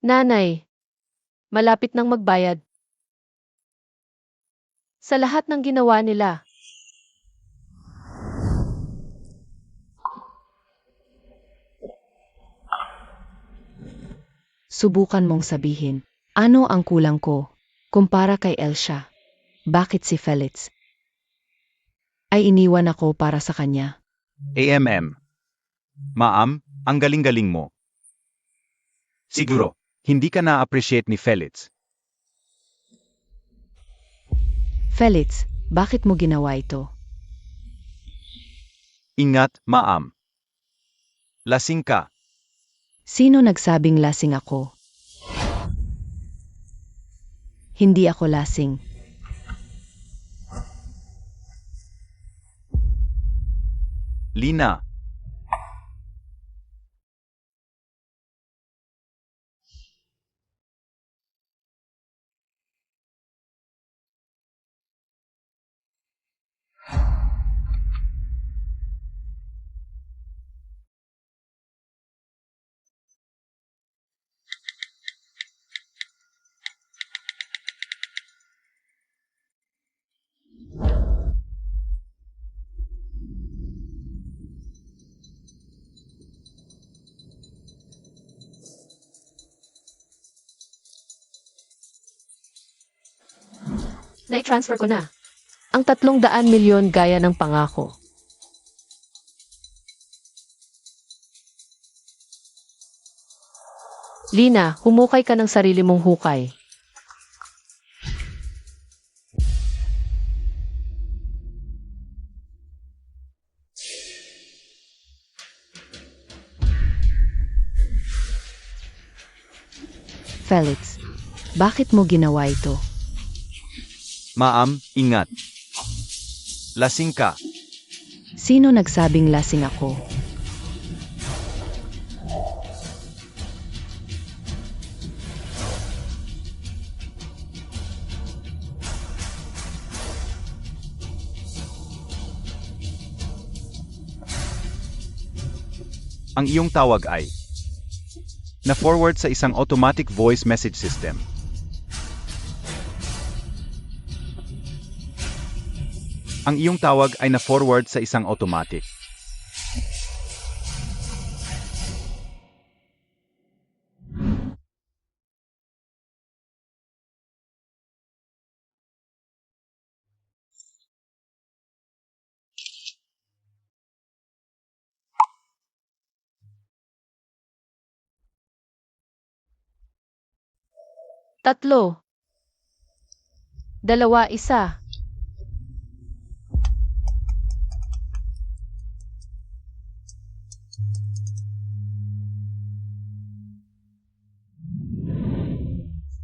Nanay, malapit nang magbayad. Sa lahat ng ginawa nila, Subukan mong sabihin, ano ang kulang ko kumpara kay Elsa? Bakit si Felix ay iniwan ako para sa kanya? AMM. Ma'am, ang galing-galing mo. Siguro, hindi ka na-appreciate ni Felix. Felix, bakit mo ginawa ito? Ingat, ma'am. Lasing ka. Sino nagsabing lasing ako? Hindi ako lasing. Lina. na-transfer ko na ang 300 milyon gaya ng pangako. Lina, humukay ka ng sarili mong hukay. Felix, bakit mo ginawa ito? Ma'am, ingat. Lasing ka. Sino nagsabing lasing ako? Ang iyong tawag ay na-forward sa isang automatic voice message system. Ang iyong tawag ay na-forward sa isang automatic. Tatlo. Dalawa, isa.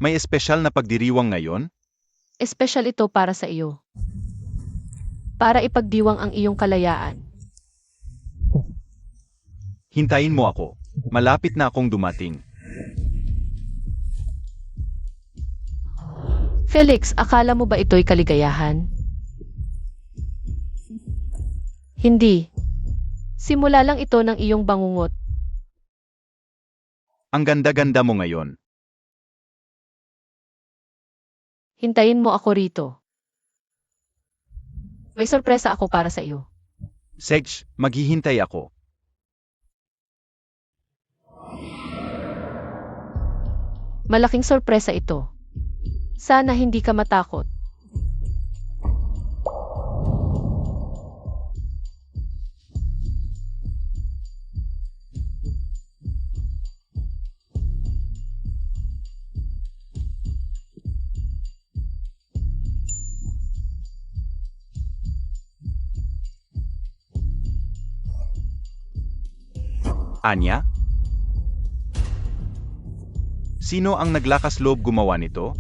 May espesyal na pagdiriwang ngayon? Espesyal ito para sa iyo. Para ipagdiwang ang iyong kalayaan. Hintayin mo ako. Malapit na akong dumating. Felix, akala mo ba ito'y kaligayahan? Hindi. Simula lang ito ng iyong bangungot. Ang ganda-ganda mo ngayon. Hintayin mo ako rito. May sorpresa ako para sa iyo. Sedge, maghihintay ako. Malaking sorpresa ito. Sana hindi ka matakot. Anya? Sino ang naglakas loob gumawa nito?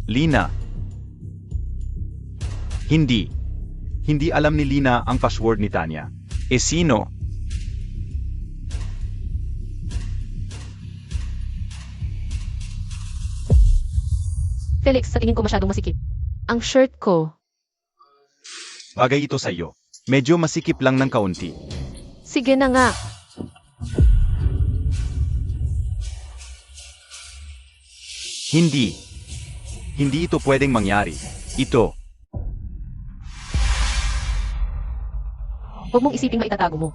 Lina. Hindi. Hindi alam ni Lina ang password ni Tanya. Sino? Felix, sa tingin ko masyadong masikip. Ang shirt ko. Bagay ito sa iyo. Medyo masikip lang ng kaunti. Sige na nga. Hindi. Hindi ito pwedeng mangyari. Ito. Huwag mong isiping maitatago mo.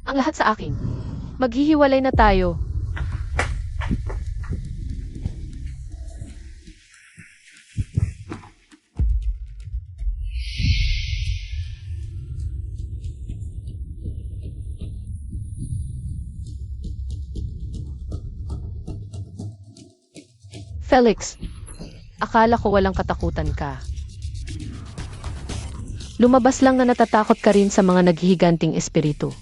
Ang lahat sa akin. Maghihiwalay na tayo. Felix, akala ko walang katakutan ka. Lumabas lang na natatakot ka rin sa mga naghihiganting espiritu.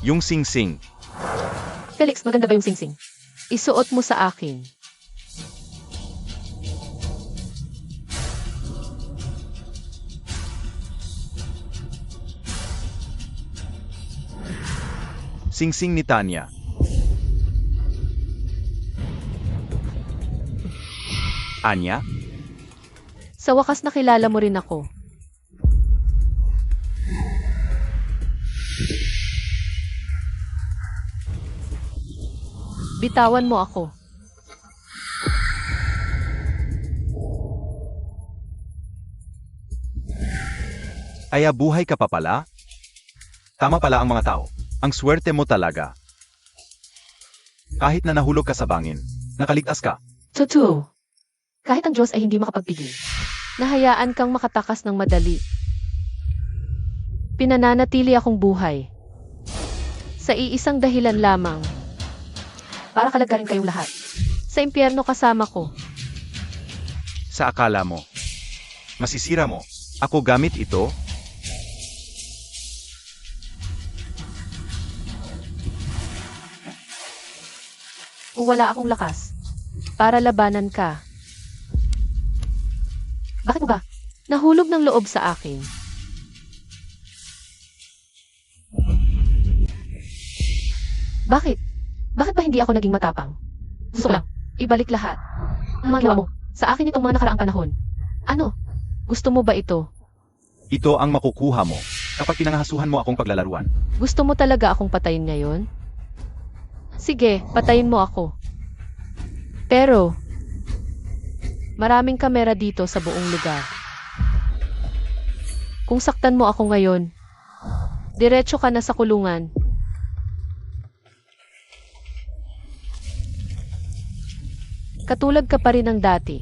Yung sing-sing. Felix, maganda ba yung singsing? Isuot mo sa akin. Sing-sing ni Tanya. Anya? Sa wakas nakilala mo rin ako. Bitawan mo ako. Aya buhay ka pa pala? Tama pala ang mga tao. Ang swerte mo talaga. Kahit na nahulog ka sa bangin, nakaligtas ka. Totoo. Kahit ang Diyos ay hindi makapagpigil. Nahayaan kang makatakas ng madali. Pinananatili akong buhay. Sa iisang dahilan lamang. Para kalagarin kayong lahat. Sa impyerno kasama ko. Sa akala mo. Masisira mo. Ako gamit ito? kung wala akong lakas para labanan ka. Bakit mo ba nahulog ng loob sa akin? Bakit? Bakit ba hindi ako naging matapang? Gusto ko lang, ibalik lahat. Ang mga ginawa mo sa akin itong mga nakaraang panahon. Ano? Gusto mo ba ito? Ito ang makukuha mo kapag pinangahasuhan mo akong paglalaruan. Gusto mo talaga akong patayin ngayon? Sige, patayin mo ako. Pero, maraming kamera dito sa buong lugar. Kung saktan mo ako ngayon, diretso ka na sa kulungan. Katulad ka pa rin ng dati.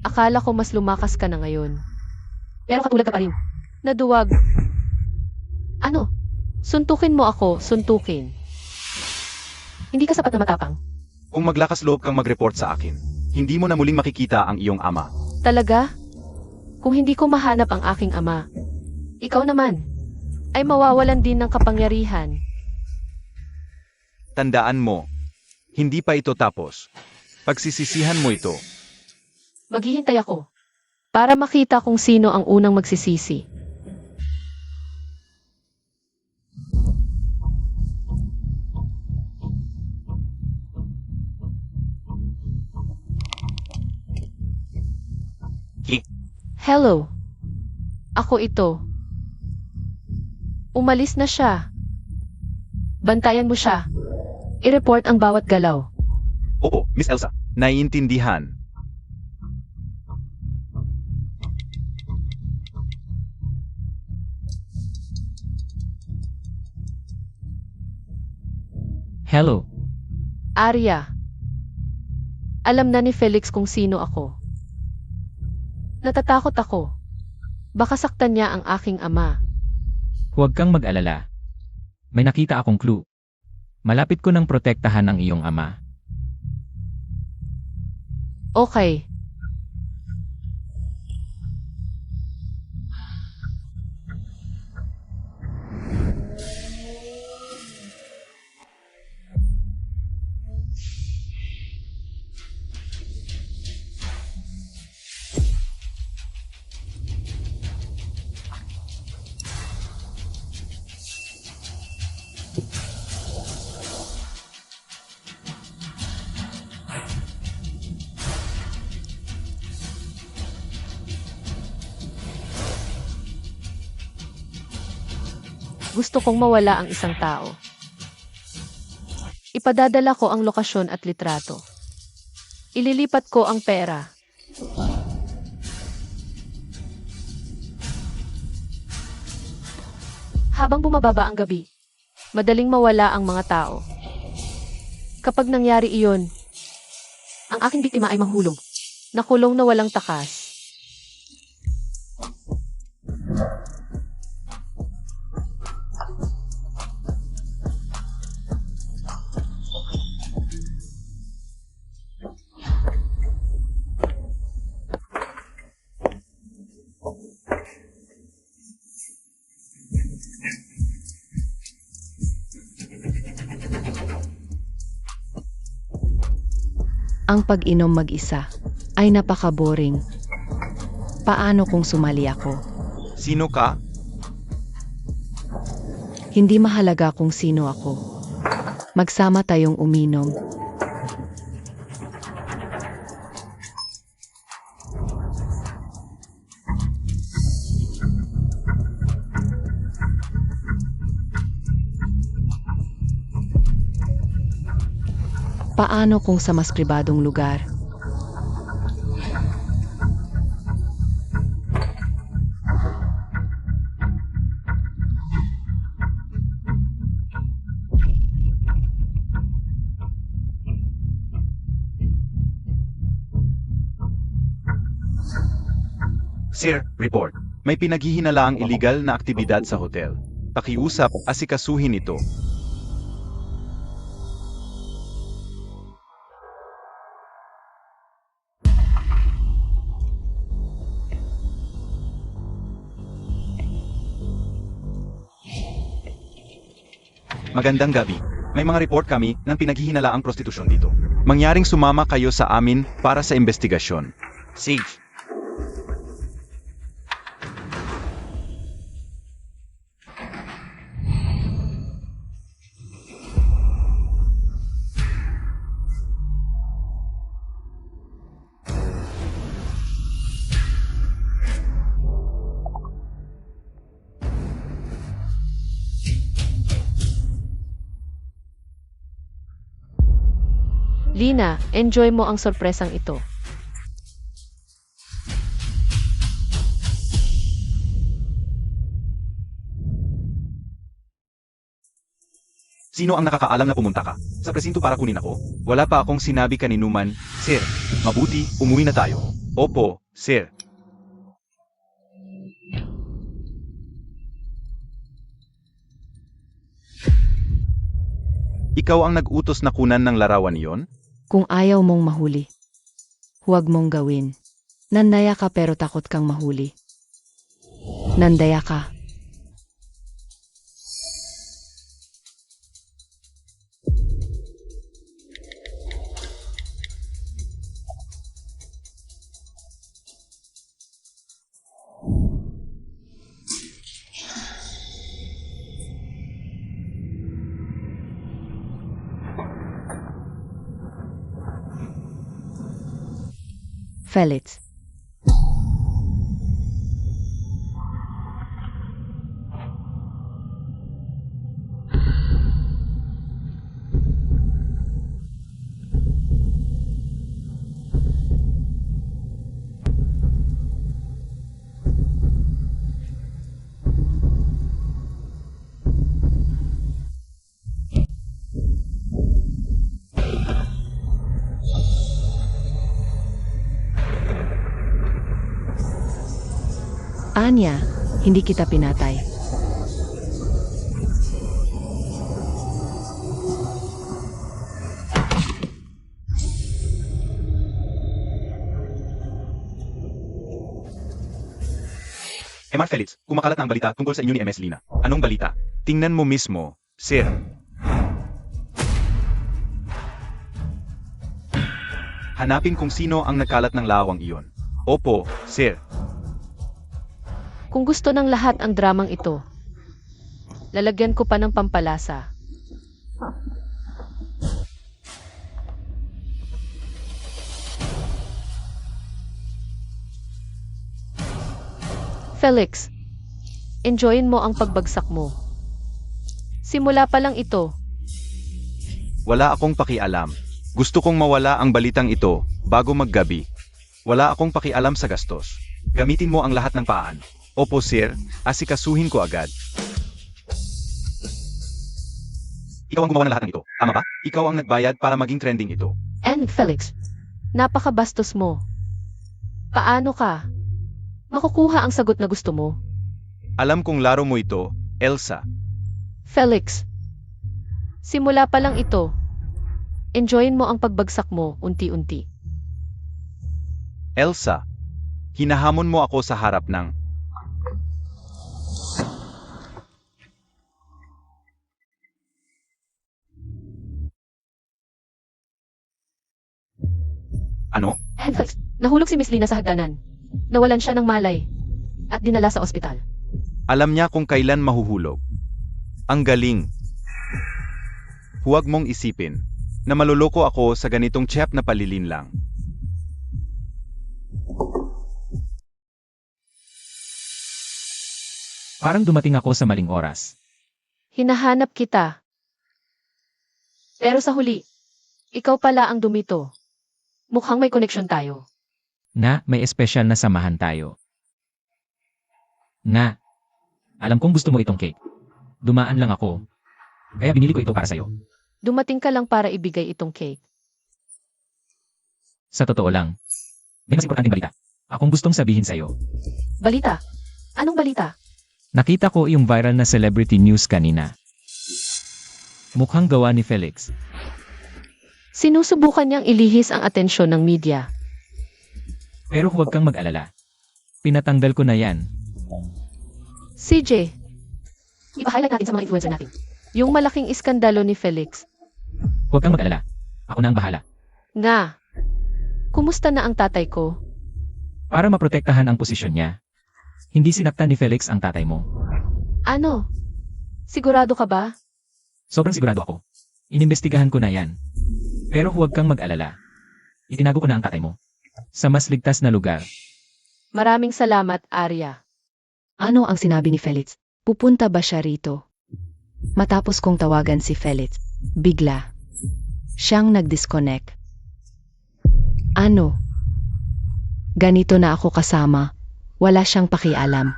Akala ko mas lumakas ka na ngayon. Pero katulad ka pa rin. Naduwag. Ano? Suntukin mo ako, suntukin. Hindi ka sapat na matapang. Kung maglakas loob kang mag-report sa akin, hindi mo na muling makikita ang iyong ama. Talaga? Kung hindi ko mahanap ang aking ama, ikaw naman, ay mawawalan din ng kapangyarihan. Tandaan mo, hindi pa ito tapos. Pagsisisihan mo ito. Maghihintay ako para makita kung sino ang unang magsisisi. Hello. Ako ito. Umalis na siya. Bantayan mo siya. I-report ang bawat galaw. Oo, Miss Elsa, naiintindihan. Hello. Arya. Alam na ni Felix kung sino ako. Natatakot ako. Baka saktan niya ang aking ama. Huwag kang mag-alala. May nakita akong clue. Malapit ko nang protektahan ang iyong ama. Okay. Gusto kong mawala ang isang tao. Ipadadala ko ang lokasyon at litrato. Ililipat ko ang pera. Habang bumababa ang gabi, madaling mawala ang mga tao. Kapag nangyari iyon, ang aking biktima ay mahulog. Nakulong na walang takas. Ang pag-inom mag-isa ay napaka-boring. Paano kung sumali ako? Sino ka? Hindi mahalaga kung sino ako. Magsama tayong uminom. Paano kung sa mas pribadong lugar? Sir, report. May pinaghihinalaang illegal na aktibidad sa hotel. Pakiusap, asikasuhin ito. Magandang gabi. may mga report kami ng pinaghihinalaang prostitusyon dito. Mangyaring sumama kayo sa amin para sa investigasyon. Sige. Lina, enjoy mo ang sorpresang ito. Sino ang nakakaalam na pumunta ka? Sa presinto para kunin ako? Wala pa akong sinabi kaninuman, Sir. Mabuti, umuwi na tayo. Opo, Sir. Ikaw ang nag-utos na kunan ng larawan iyon? Kung ayaw mong mahuli, huwag mong gawin. Nandaya ka pero takot kang mahuli. Nandaya ka. Felix. Anya, hindi kita pinatay. Emar Felix, kumakalat na ang balita tungkol sa inyo ni MS Lina. Anong balita? Tingnan mo mismo, Sir. Hanapin kung sino ang nagkalat ng lawang iyon. Opo, Sir. Kung gusto ng lahat ang dramang ito, lalagyan ko pa ng pampalasa. Felix, enjoyin mo ang pagbagsak mo. Simula pa lang ito. Wala akong pakialam. Gusto kong mawala ang balitang ito bago maggabi. Wala akong pakialam sa gastos. Gamitin mo ang lahat ng paan. Opo, Sir. Asikasuhin ko agad. Ikaw ang gumawa ng lahat ng ito. Tama ba? Ikaw ang nagbayad para maging trending ito. And Felix, napakabastos mo. Paano ka makukuha ang sagot na gusto mo? Alam kong laro mo ito, Elsa. Felix, simula pa lang ito. Enjoyin mo ang pagbagsak mo unti-unti. Elsa, hinahamon mo ako sa harap ng... Ano? And Felix, nahulog si Miss Lina sa hagdanan. Nawalan siya ng malay at dinala sa ospital. Alam niya kung kailan mahuhulog. Ang galing. Huwag mong isipin na maluloko ako sa ganitong tiyap na palilin lang. Parang dumating ako sa maling oras. Hinahanap kita. Pero sa huli, ikaw pala ang dumito. Mukhang may koneksyon tayo. Na, may espesyal na samahan tayo. Na, alam kong gusto mo itong cake. Dumaan lang ako. Kaya binili ko ito para sa'yo. Dumating ka lang para ibigay itong cake. Sa totoo lang, may mas importanteng balita. Akong gustong sabihin sa'yo. Balita? Anong balita? Nakita ko yung viral na celebrity news kanina. Mukhang gawa ni Felix. Sinusubukan niyang ilihis ang atensyon ng media. Pero huwag kang mag-alala. Pinatanggal ko na yan. CJ, ipa-highlight natin sa mga influencer natin. Yung malaking iskandalo ni Felix. Huwag kang mag-alala. Ako na ang bahala. Nga. Kumusta na ang tatay ko? Para maprotektahan ang posisyon niya. Hindi sinaktan ni Felix ang tatay mo. Ano? Sigurado ka ba? Sobrang sigurado ako. Inimbestigahan ko na yan. Pero huwag kang mag-alala. Itinago ko na ang tatay mo. Sa mas ligtas na lugar. Maraming salamat, Arya. Ano ang sinabi ni Felix? Pupunta ba siya rito? Matapos kong tawagan si Felix, bigla siyang nag-disconnect. Ano? Ganito na ako kasama. Wala siyang pakialam.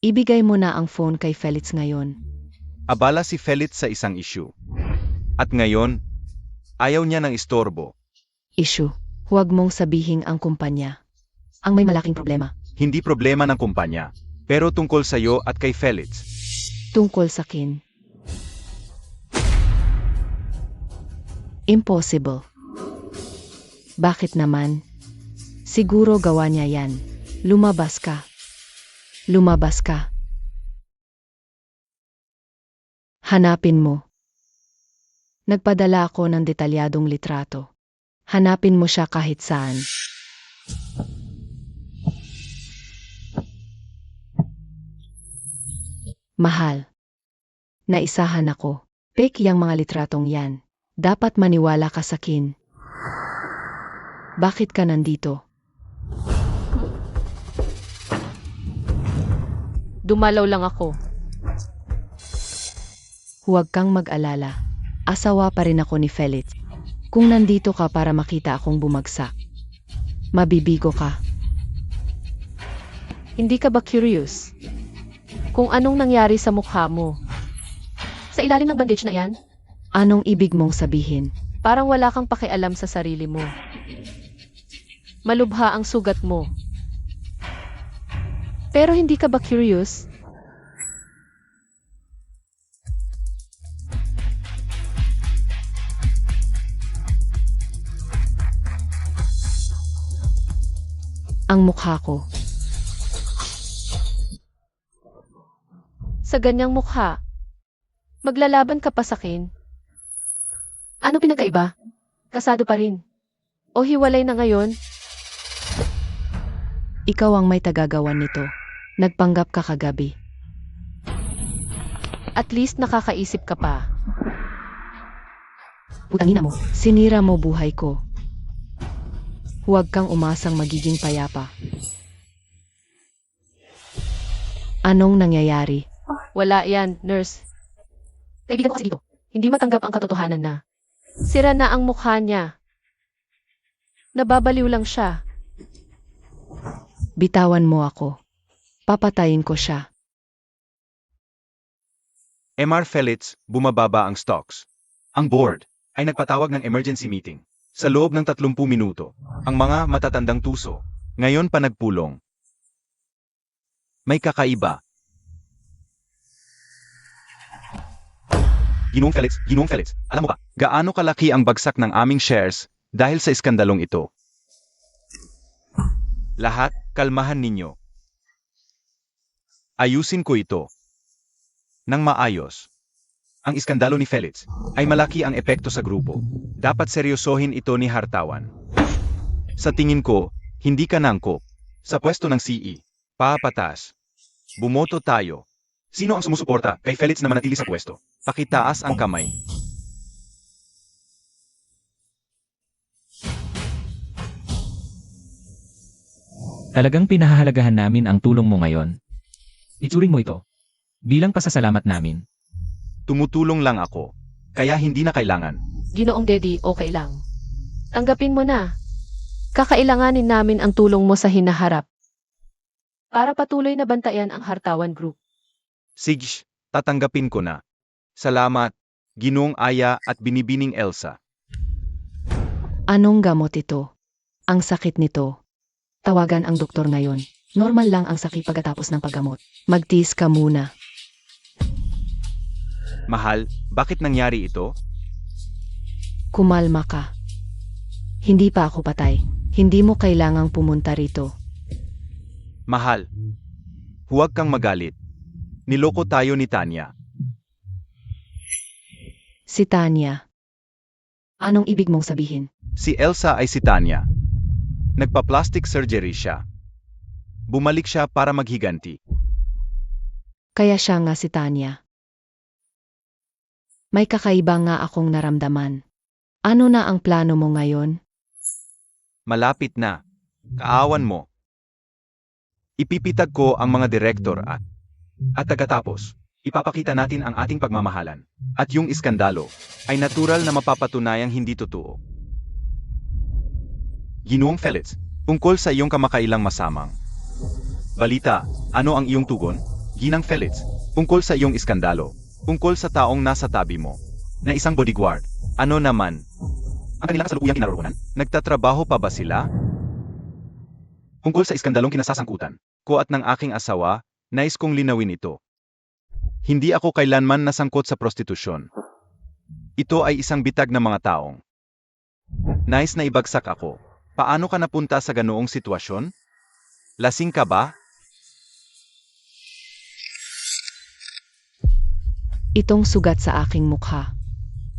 Ibigay mo na ang phone kay Felix ngayon. Abala si Felix sa isang issue. At ngayon, ayaw niya ng istorbo. Issue. Huwag mong sabihin ang kumpanya. Ang may malaking problema. Hindi problema ng kumpanya, pero tungkol sa iyo at kay Felix. Tungkol sa kin. Impossible. Bakit naman? Siguro gawa niya yan. Lumabas ka. Lumabas ka. Hanapin mo. Nagpadala ako ng detalyadong litrato. Hanapin mo siya kahit saan. Mahal. Naisahan ako. Fake yang mga litratong yan. Dapat maniwala ka sa kin. Bakit ka nandito? Dumalaw lang ako. Huwag kang mag-alala. Asawa pa rin ako ni Felix. Kung nandito ka para makita akong bumagsak, mabibigo ka. Hindi ka ba curious? Kung anong nangyari sa mukha mo? Sa ilalim ng bandage na yan? Anong ibig mong sabihin? Parang wala kang pakialam sa sarili mo. Malubha ang sugat mo. Pero hindi ka ba curious? Ang mukha ko. Sa ganyang mukha, maglalaban ka pa sa akin? Ano pinagkaiba? Kasado pa rin. O hiwalay na ngayon? Ikaw ang may tagagawan nito. Nagpanggap ka kagabi. At least nakakaisip ka pa. Putangina mo. Sinira mo buhay ko. Huwag kang umasang magiging payapa. Anong nangyayari? Wala yan, nurse. Kaibigan ko kasi dito. Hindi matanggap ang katotohanan na sira na ang mukha niya. Nababaliw lang siya. Bitawan mo ako. Papatayin ko siya. MR Felix, bumababa ang stocks. Ang board ay nagpatawag ng emergency meeting. Sa loob ng 30 minuto, ang mga matatandang tuso, ngayon pa nagpulong. May kakaiba. Ginoong Felix, alam mo ba, gaano kalaki ang bagsak ng aming shares dahil sa iskandalong ito? Lahat, kalmahan ninyo. Ayusin ko ito. Nang maayos. Ang iskandalo ni Felix ay malaki ang epekto sa grupo. Dapat seryosohin ito ni Hartawan. Sa tingin ko, hindi ka nangkop. Sa pwesto ng CE, papatas. Bumoto tayo. Sino ang sumusuporta kay Felix na manatili sa pwesto? Pakitaas ang kamay. Talagang pinahahalagahan namin ang tulong mo ngayon. Ituring mo ito bilang pasasalamat namin. Tumutulong lang ako. Kaya hindi na kailangan. Ginoong Daddy, okay lang. Tanggapin mo na. Kakailanganin namin ang tulong mo sa hinaharap. Para patuloy na bantayan ang Hartawan Group. Sige, tatanggapin ko na. Salamat, Ginoong Aya at Binibining Elsa. Anong gamot ito? Ang sakit nito. Tawagan ang doktor ngayon. Normal lang ang sakit pagkatapos ng paggamot. Magtiis ka muna. Mahal, bakit nangyari ito? Kumalma ka. Hindi pa ako patay. Hindi mo kailangang pumunta rito. Mahal, huwag kang magalit. Niloko tayo ni Tanya. Si Tanya. Anong ibig mong sabihin? Si Elsa ay si Tanya. Nagpa-plastic surgery siya. Bumalik siya para maghiganti. Kaya siya nga si Tanya. May kakaiba nga akong naramdaman. Ano na ang plano mo ngayon? Malapit na. Kaawan mo. Ipipitag ko ang mga direktor at tagatapos, ipapakita natin ang ating pagmamahalan. At yung iskandalo ay natural na mapapatunayang hindi totoo. Ginoong Felix, tungkol sa iyong kamakailang masamang balita, ano ang iyong tugon? Ginang Felix, tungkol sa iyong iskandalo, tungkol sa taong nasa tabi mo, na isang bodyguard, ano naman? Ang kanilang kasalukuyang kinaroroonan? Nagtatrabaho pa ba sila? Tungkol sa iskandalong kinasasangkutan ko at ng aking asawa, nais kong linawin ito. Hindi ako kailanman nasangkot sa prostitusyon. Ito ay isang bitag na mga taong nais na ibagsak ako. Paano ka napunta sa ganoong sitwasyon? Lasing ka ba? Itong sugat sa aking mukha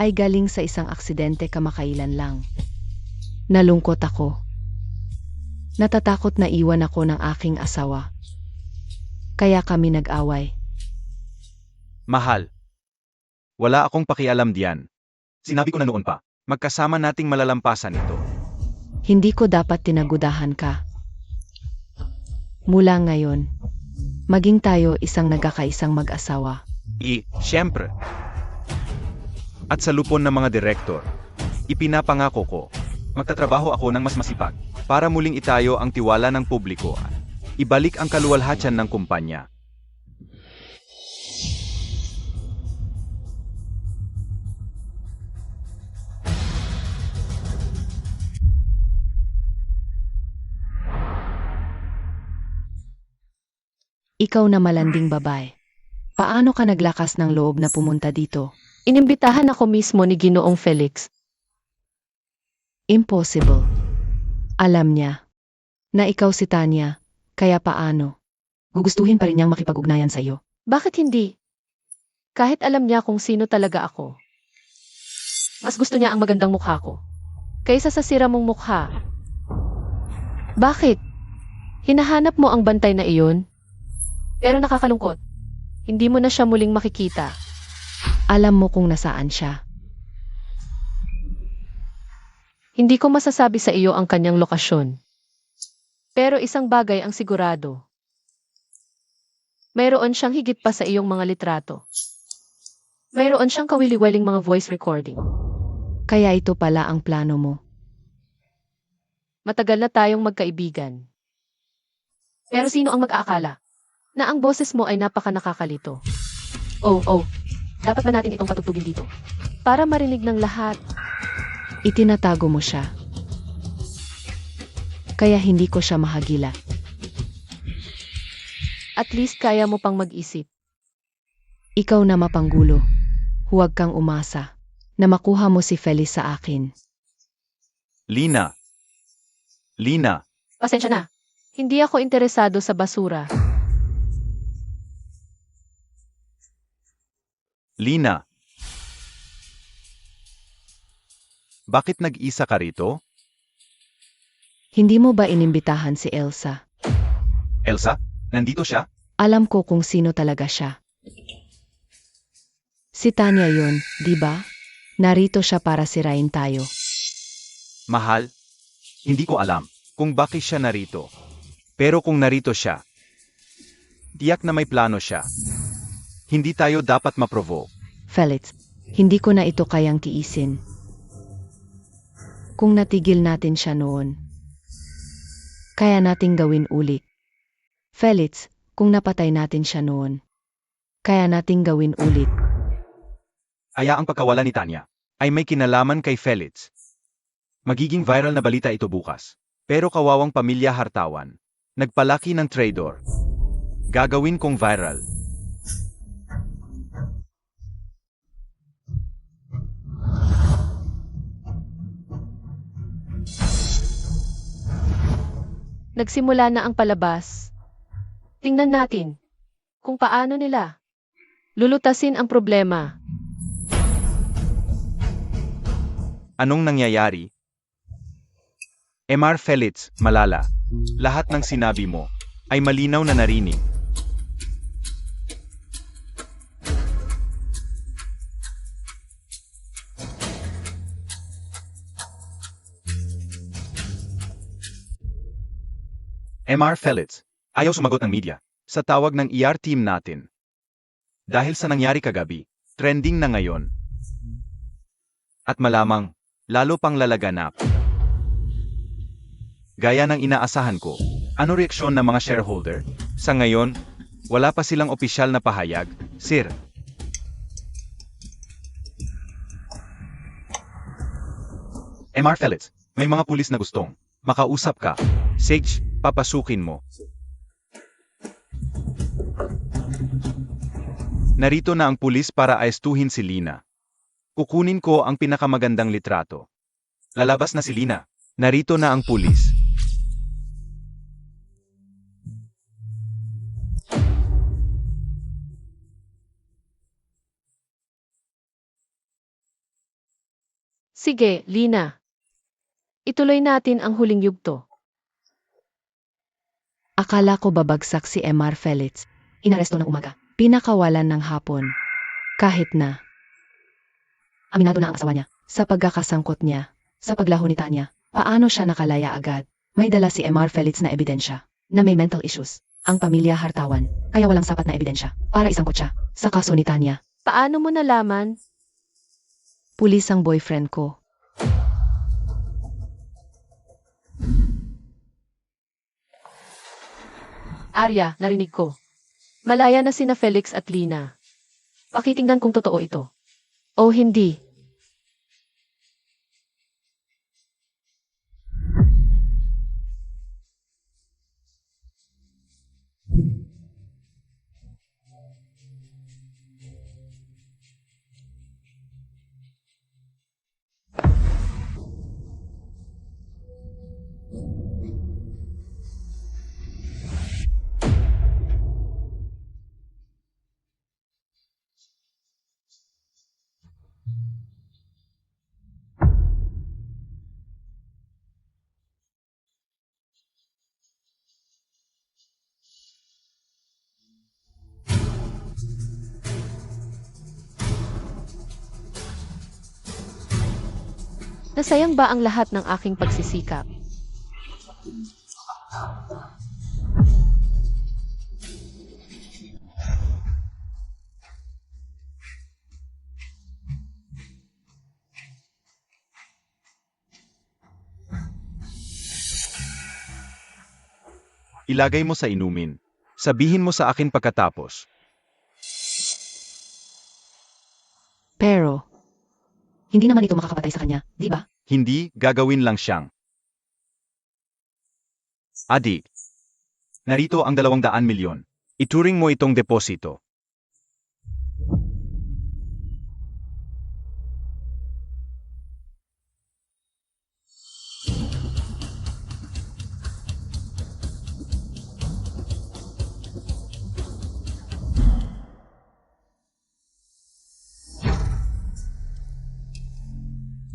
ay galing sa isang aksidente kamakailan lang. Nalungkot ako. Natatakot na iwan ako ng aking asawa. Kaya kami nag-away. Mahal. Wala akong pakialam diyan. Sinabi ko na noon pa, magkasama nating malalampasan ito. Hindi ko dapat tinagudahan ka. Mula ngayon, maging tayo isang nagkakaisang mag-asawa. Siyempre. At sa lupon ng mga direktor, ipinapangako ko, magtatrabaho ako ng mas masipag para muling itayo ang tiwala ng publiko at ibalik ang kaluwalhatian ng kumpanya. Ikaw na malanding babae. Paano ka naglakas ng loob na pumunta dito? Inimbitahan ako mismo ni Ginoong Felix. Impossible. Alam niya na ikaw si Tanya, kaya paano? Gugustuhin pa rin niyang makipag-ugnayan sa iyo. Bakit hindi? Kahit alam niya kung sino talaga ako. Mas gusto niya ang magandang mukha ko kaysa sa sira mong mukha. Bakit? Hinahanap mo ang bantay na iyon? Pero nakakalungkot. Hindi mo na siya muling makikita. Alam mo kung nasaan siya. Hindi ko masasabi sa iyo ang kanyang lokasyon. Pero isang bagay ang sigurado. Mayroon siyang higit pa sa iyong mga litrato. Mayroon siyang kawili-wiling mga voice recording. Kaya ito pala ang plano mo. Matagal na tayong magkaibigan. Pero sino ang mag-aakala na ang boses mo ay napaka-nakakalito? Oh, dapat ba natin itong patutugin dito? Para marinig ng lahat. Itinatago mo siya. Kaya hindi ko siya mahagila. At least kaya mo pang mag-isip. Ikaw na mapanggulo. Huwag kang umasa na makuha mo si Felix sa akin. Lina. Pasensya na. Hindi ako interesado sa basura. Lina. Bakit nag-isa ka rito? Hindi mo ba inimbitahan si Elsa? Elsa, nandito siya? Alam ko kung sino talaga siya. Si Tanya yun, di ba? Narito siya para sirain tayo. Mahal, hindi ko alam kung bakit siya narito. Pero kung narito siya, tiyak na may plano siya. Hindi tayo dapat ma-provoke. Felix, hindi ko na ito kayang tiisin. Kung natigil natin siya noon, kaya nating gawin ulit. Felix, kung napatay natin siya noon, kaya nating gawin ulit. Kaya ang pagkawala ni Tanya ay may kinalaman kay Felix. Magiging viral na balita ito bukas. Pero kawawang pamilya Hartawan, nagpalaki ng traitor. Gagawin kong viral. Nagsimula na ang palabas. Tingnan natin kung paano nila lulutasin ang problema. Anong nangyayari? Mr. Felix, Malala, lahat ng sinabi mo ay malinaw na narinig. Mr. Felix, ayaw sumagot ng media sa tawag ng ER team natin. Dahil sa nangyari kagabi, trending na ngayon. At malamang, lalo pang lalaganap. Gaya ng inaasahan ko, ano reaksyon ng mga shareholder? Sa ngayon, wala pa silang opisyal na pahayag, sir. Mr. Felix, may mga pulis na gustong makausap ka. Sage, papasukin mo. Narito na ang pulis para aestuhin si Lina. Kukunin ko ang pinakamagandang litrato. Lalabas na si Lina. Narito na ang pulis. Sige, Lina. Ituloy natin ang huling yugto. Akala ko babagsak si Mr. Felix. Inaresto ng umaga. Pinakawalan ng hapon. Kahit na. Aminado na ang asawa niya. Sa pagkakasangkot niya. Sa paglaho ni Tanya. Paano siya nakalaya agad? May dala si Mr. Felix na ebidensya. Na may mental issues. Ang pamilya hartawan. Kaya walang sapat na ebidensya. Para isangkot siya. Sa kaso ni Tanya. Paano mo nalaman? Pulis ang boyfriend ko. Arya, narinig ko. Malaya na sina Felix at Lina. Pakitingnan kung totoo ito. O hindi. Nasayang ba ang lahat ng aking pagsisikap? Ilagay mo sa inumin. Sabihin mo sa akin pagkatapos. Pero, hindi naman ito makakapatay sa kanya, di ba? Hindi, gagawin lang siyang. Adi, narito ang 200 milyon. Ituring mo itong deposito.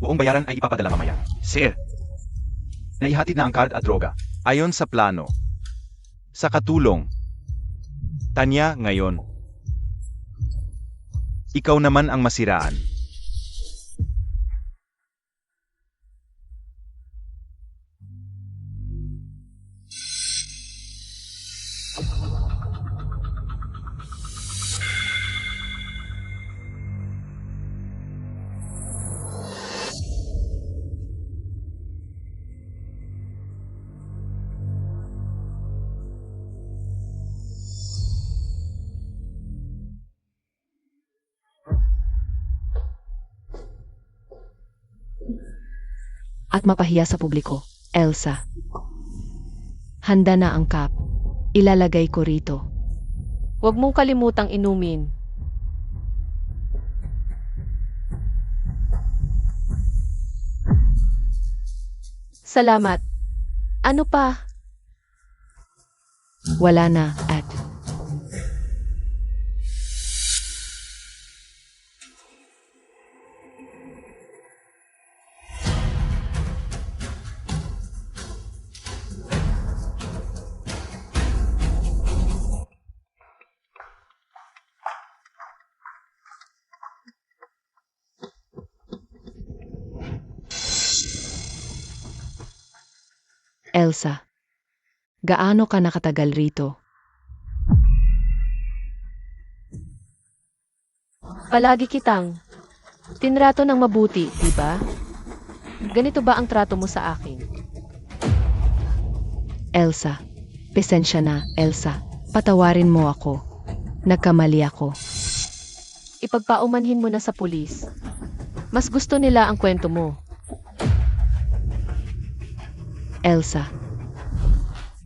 Buong bayaran ay ipapadala mamaya. Sir, naihatid na ang card at droga. Ayon sa plano. Sa katulong. Tanya, ngayon. Ikaw naman ang masiraan. At mapahiya sa publiko. Elsa. Handa na ang cup. Ilalagay ko rito. Huwag mong kalimutang inumin. Salamat. Ano pa? Wala na at Elsa, gaano ka nakatagal rito? Palagi kitang tinrato ng mabuti, di ba? Ganito ba ang trato mo sa akin? Elsa, pasensya na, Elsa. Patawarin mo ako. Nagkamali ako. Ipagpaumanhin mo na sa pulis. Mas gusto nila ang kwento mo. Elsa,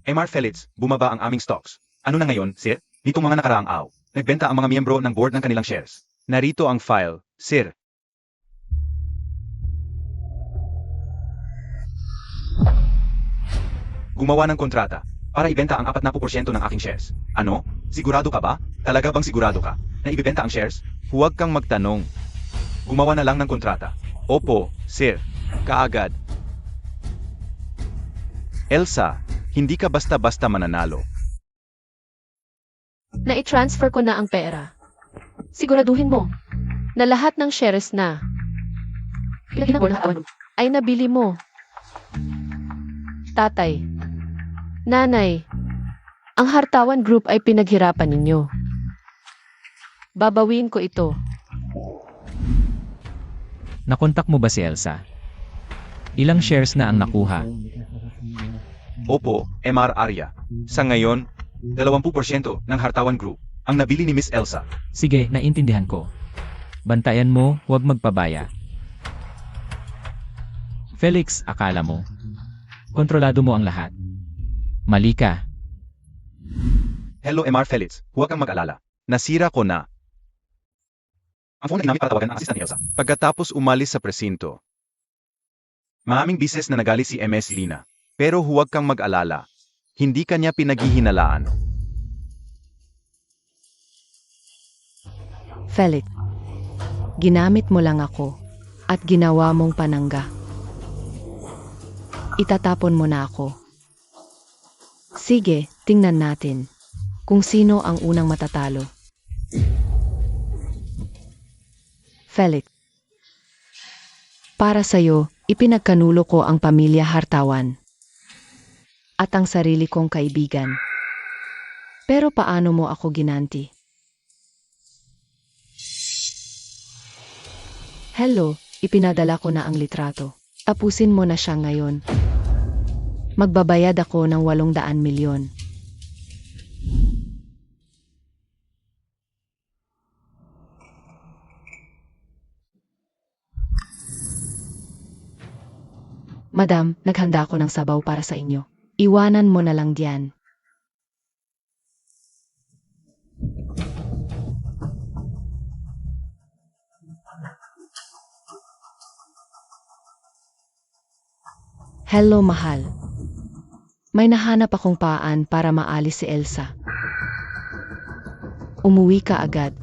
MR Felix, bumaba ang aming stocks. Ano na ngayon, sir? Nitong mga nakaraang araw, nagbenta ang mga miyembro ng board ng kanilang shares. Narito ang file, sir. Gumawa ng kontrata para ibenta ang 40% ng aking shares. Ano? Sigurado ka ba? Talaga bang sigurado ka na ibebenta ang shares? Huwag kang magtanong. Gumawa na lang ng kontrata. Opo, sir. Kaagad. Elsa, hindi ka basta-basta mananalo. Na-transfer ko na ang pera. Siguraduhin mo na lahat ng shares na ay nabili mo. Tatay, nanay, ang Hartawan Group ay pinaghirapan ninyo. Babawin ko ito. Nakontak mo ba si Elsa? Ilang shares na ang nakuha? Opo, MR Arya. Sa ngayon, 20% ng Hartawan Group ang nabili ni Miss Elsa. Sige, naintindihan ko. Bantayan mo, huwag magpabaya. Felix, akala mo. Kontrolado mo ang lahat. Mali ka. Hello MR Felix, huwag kang mag-alala. Nasira ko na. Ang phone na ginamit para tawagan ang assistant ni Elsa. Pagkatapos umalis sa presinto, maraming bises na nagalit si MS Lina. Pero huwag kang mag-alala. Hindi kanya pinaghihinalaan. Felix, ginamit mo lang ako at ginawa mong panangga. Itatapon mo na ako. Sige, tingnan natin kung sino ang unang matatalo. Felix, para sa'yo, ipinagkanulo ko ang pamilya Hartawan at ang sarili kong kaibigan. Pero paano mo ako ginanti? Hello, ipinadala ko na ang litrato. Tapusin mo na siya ngayon. Magbabayad ako ng 800 milyon. Madam, naghanda ako ng sabaw para sa inyo. Iwanan mo na lang diyan. Hello, mahal. May nahanap akong paan para maalis si Elsa. Umuwi ka agad.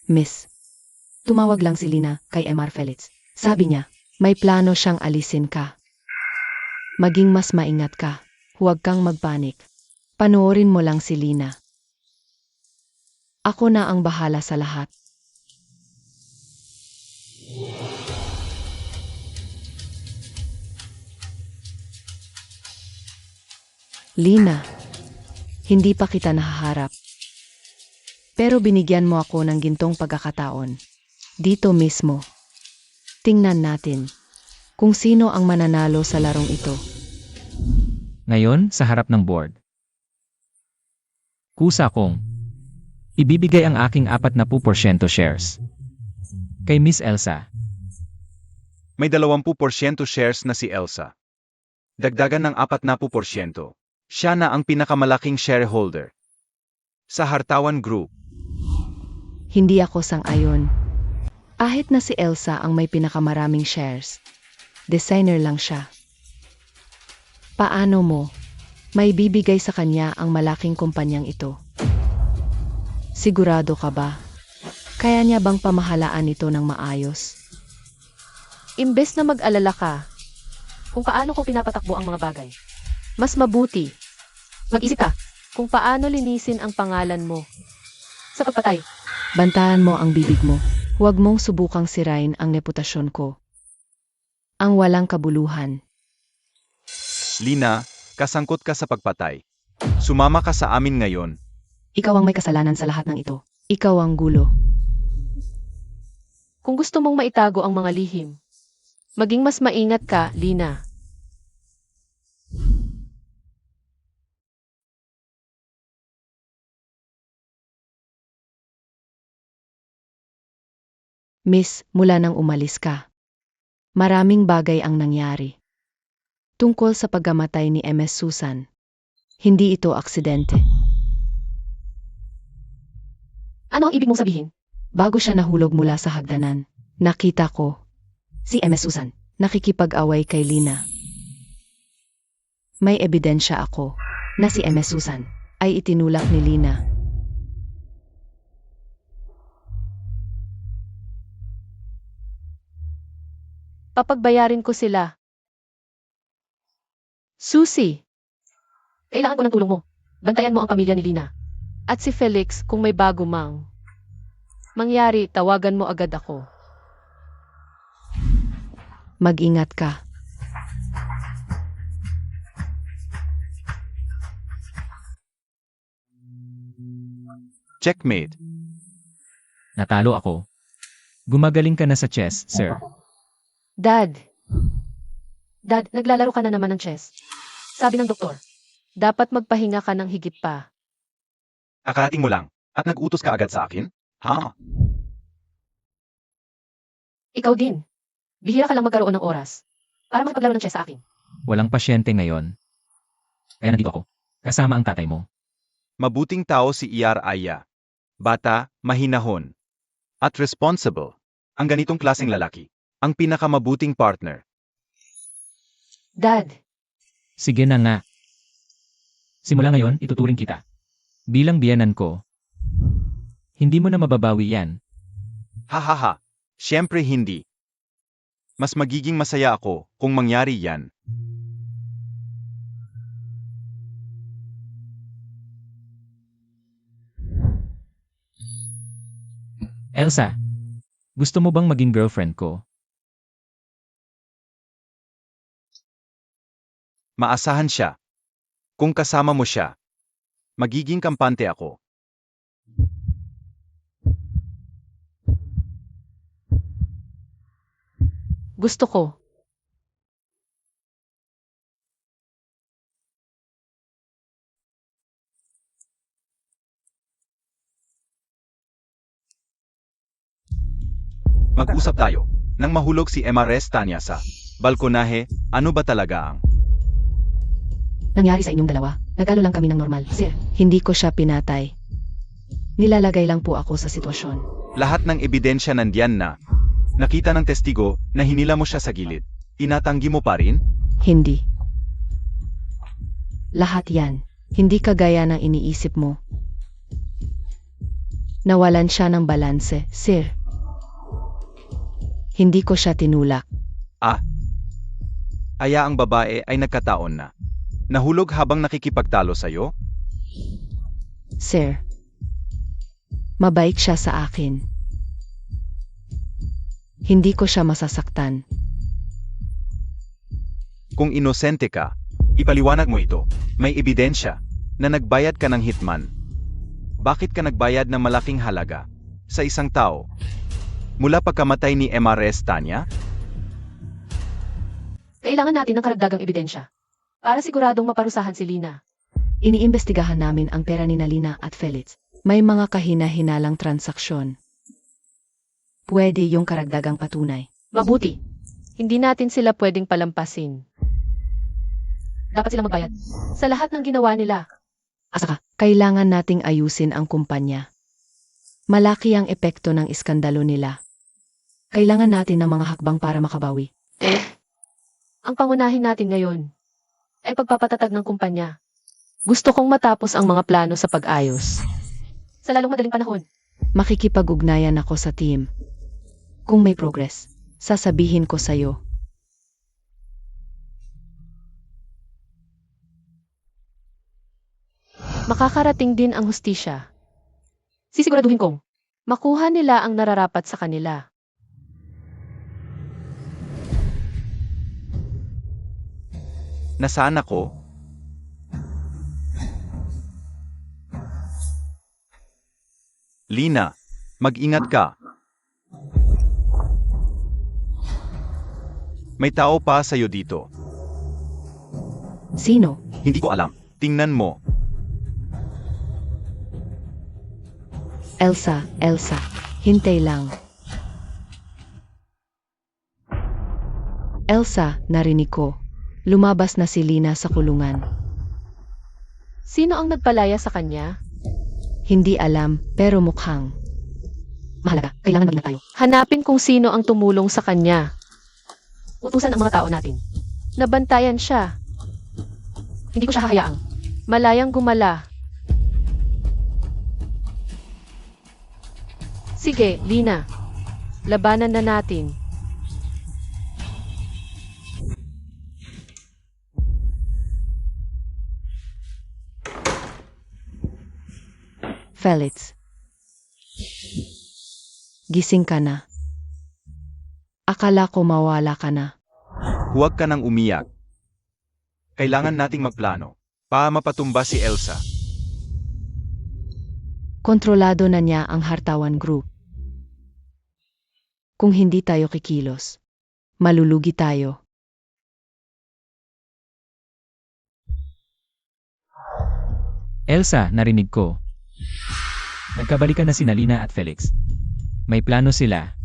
Miss, tumawag lang si Lina kay MR Felix. Sabi niya, may plano siyang alisin ka. Maging mas maingat ka. Huwag kang magpanik. Panoorin mo lang si Lina. Ako na ang bahala sa lahat. Lina, hindi pa kita nahaharap. Pero binigyan mo ako ng gintong pagkakataon. Dito mismo. Tingnan natin kung sino ang mananalo sa larong ito. Ngayon, sa harap ng board. Kusa kong Ibibigay ang aking 40% shares. Kay Miss Elsa. May 20% shares na si Elsa. Dagdagan ng 40%. Siya na ang pinakamalaking shareholder sa Hartawan Group. Hindi ako sang-ayon. Kahit na si Elsa ang may pinakamaraming shares. Designer lang siya. Paano mo? May bibigay sa kanya ang malaking kumpanyang ito. Sigurado ka ba? Kaya niya bang pamahalaan ito ng maayos? Imbes na mag-alala ka kung paano ko pinapatakbo ang mga bagay, mas mabuti mag-isip ka kung paano linisin ang pangalan mo sa pagpatay. Bantahan mo ang bibig mo. Huwag mong subukang sirain ang reputasyon ko. Ang walang kabuluhan. Lina, kasangkot ka sa pagpatay. Sumama ka sa amin ngayon. Ikaw ang may kasalanan sa lahat ng ito. Ikaw ang gulo. Kung gusto mong maitago ang mga lihim, maging mas maingat ka, Lina. Miss, mula nang umalis ka, maraming bagay ang nangyari. Tungkol sa pagkamatay ni MS Susan. Hindi ito aksidente. Ano ang ibig mong sabihin? Bago siya nahulog mula sa hagdanan, nakita ko si MS Susan nakikipag-away kay Lina. May ebidensya ako na si MS Susan ay itinulak ni Lina. Papagbayarin ko sila. Susie, kailangan ko ng tulong mo. Bantayan mo ang pamilya ni Lina. At si Felix, kung may bago mang mangyari, tawagan mo agad ako. Mag-ingat ka. Checkmate. Natalo ako. Gumagaling ka na sa chess, sir. Dad, naglalaro ka na naman ng chess. Sabi ng doktor, dapat magpahinga ka ng higit pa. Akalating mo lang, at nag-utos ka agad sa akin? Ha? Ikaw din. Bihira ka lang magkaroon ng oras para makipaglaro ng chess sa akin. Walang pasyente ngayon. Kaya nandito ako. Kasama ang tatay mo. Mabuting tao si Iyar Aya. Bata, mahinahon, at responsible. Ang ganitong klaseng lalaki. Ang pinakamabuting partner. Dad, Sige na nga. Simula ngayon, ituturing kita. Bilang biyanan ko, hindi mo na mababawi yan. Hahaha. Siyempre hindi. Mas magiging masaya ako kung mangyari yan. Elsa, gusto mo bang maging girlfriend ko? Maasahan siya. Kung kasama mo siya, magiging kampante ako. gusto ko. Mag-usap tayo. Nang mahulog si MRS Tanya sa balkonahe, ano ba talaga ang Nangyari sa inyong dalawa. Nag-ano lang kami ng normal, sir. Hindi ko siya pinatay. Nilalagay lang po ako sa sitwasyon. lahat ng ebidensya nandiyan na? Nakita ng testigo na hinila mo siya sa gilid. Tinatanggi mo pa rin? Hindi. Lahat yan. Hindi kagaya ng iniisip mo. Nawalan siya ng balanse, sir. Hindi ko siya tinulak. Aya ang babae ay nagkataon na. Nahulog habang nakikipagtalo sa'yo? Sir. Mabait siya sa akin. Hindi ko siya masasaktan. Kung inosente ka, ipaliwanag mo ito. May ebidensya na nagbayad ka ng hitman. Bakit ka nagbayad ng malaking halaga sa isang tao mula pagkamatay ni MRS Tanya? Kailangan natin ng karagdagang ebidensya para siguradong maparusahan si Lina. Iniimbestigahan namin ang pera ni Lina at Felix. May mga kahina-hinalang transaksyon. Pwede yung karagdagang patunay. Mabuti. Hindi natin sila pwedeng palampasin. Dapat silang magbayad sa lahat ng ginawa nila. Asaka, kailangan nating ayusin ang kumpanya. Malaki ang epekto ng iskandalo nila. Kailangan natin ng mga hakbang para makabawi. Ang pangunahin natin ngayon ay pagpapatatag ng kumpanya. Gusto kong matapos ang mga plano sa pag-ayos sa lalong madaling panahon. Makikipag-ugnayan ako sa team. Kung may progress, sasabihin ko sa'yo. Makakarating din ang hustisya. Sisiguraduhin kong makuha nila ang nararapat sa kanila. Nasaan ako? Lina, mag-ingat ka. May tao pa sa'yo dito. Sino? Hindi ko alam. Tingnan mo. Elsa, hintay lang. Elsa, narinig ko. Lumabas na si Lina sa kulungan. Sino ang nagpalaya sa kanya? Hindi alam, pero mukhang. Mahalaga, kailangan maging tayo. Hanapin kung sino ang tumulong sa kanya. Utusan ang mga tao natin. Nabantayan siya. Hindi ko siya hahayaang malayang gumala. Sige, Lina. Labanan na natin. Felix. Gising ka na. Akala ko mawala ka na. Huwag ka nang umiyak. Kailangan nating magplano. Mapatumba si Elsa. Kontrolado na niya ang Hartawan Group. Kung hindi tayo kikilos, malulugi tayo. Elsa, narinig ko. Nagkabalikan na sina Lina at Felix. May plano sila.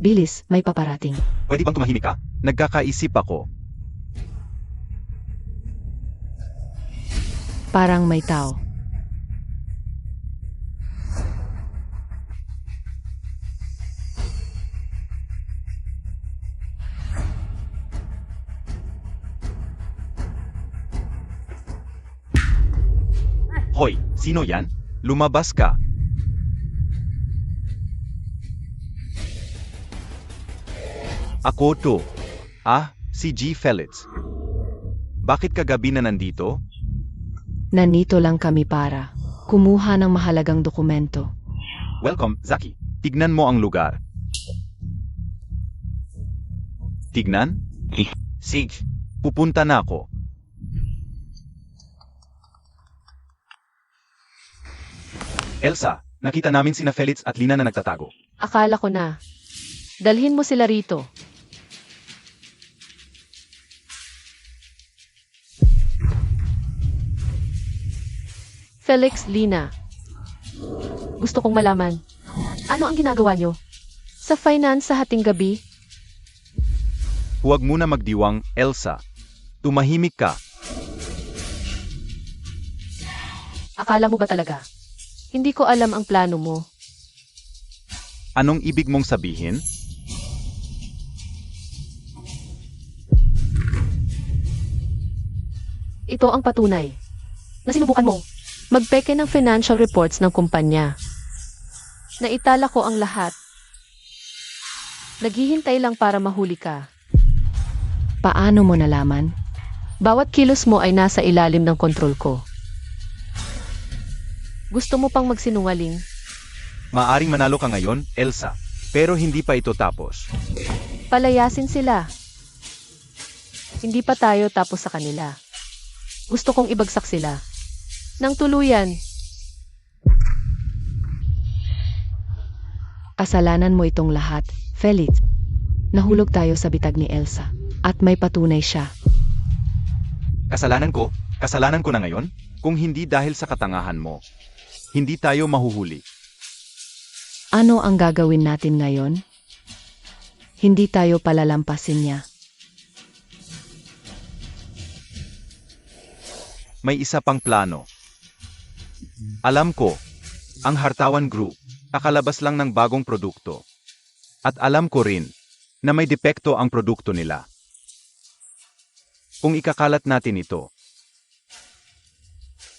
Bilis, may paparating. Pwede bang tumahimik ka? Nagkakaisip ako. Parang may tao. Hoy, sino yan? Lumabas ka. Ako to. Si G. Felix. Bakit kagabi na nandito? Nandito lang kami para kumuha ng mahalagang dokumento. Welcome, Zaki. Tignan mo ang lugar. Tignan? Sige. Pupunta na ako. Elsa, nakita namin sina Felix at Lina na nagtatago. Akala ko na. Dalhin mo sila rito. Felix, Lina. Gusto kong malaman. Ano ang ginagawa nyo? Sa finance sa hating gabi? Huwag muna magdiwang, Elsa. Tumahimik ka. Akala mo ba talaga? Hindi ko alam ang plano mo. Anong ibig mong sabihin? Ito ang patunay na sinubukan mo magpeke ng financial reports ng kumpanya. Naitala ko ang lahat. Naghihintay lang para mahuli ka. Paano mo nalaman? Bawat kilos mo ay nasa ilalim ng kontrol ko. Gusto mo pang magsinungaling? Maaring manalo ka ngayon, Elsa. Pero hindi pa ito tapos. Palayasin sila. Hindi pa tayo tapos sa kanila. Gusto kong ibagsak sila. Nang tuluyan. Kasalanan mo itong lahat, Felix. Nahulog tayo sa bitag ni Elsa. At may patunay siya. Kasalanan ko na ngayon? Kung hindi dahil sa katangahan mo, hindi tayo mahuhuli. Ano ang gagawin natin ngayon? Hindi tayo palalampasin niya. May isa pang plano. Alam ko, ang Hartawan Group, kakalabas lang ng bagong produkto. At alam ko rin, na may depekto ang produkto nila. Kung ikakalat natin ito,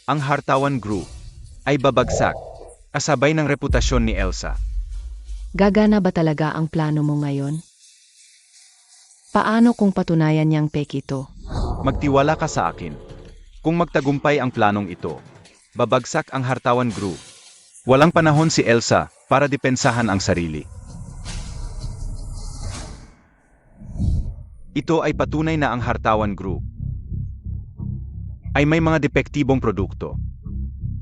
ang Hartawan Group ay babagsak, kasabay ng reputasyon ni Elsa. Gagana ba talaga ang plano mo ngayon? Paano kung patunayan niyang peke ito? Magtiwala ka sa akin. Kung magtagumpay ang planong ito, babagsak ang Hartawan Group. Walang panahon si Elsa para depensahan ang sarili. Ito ay patunay na ang Hartawan Group ay may mga depektibong produkto.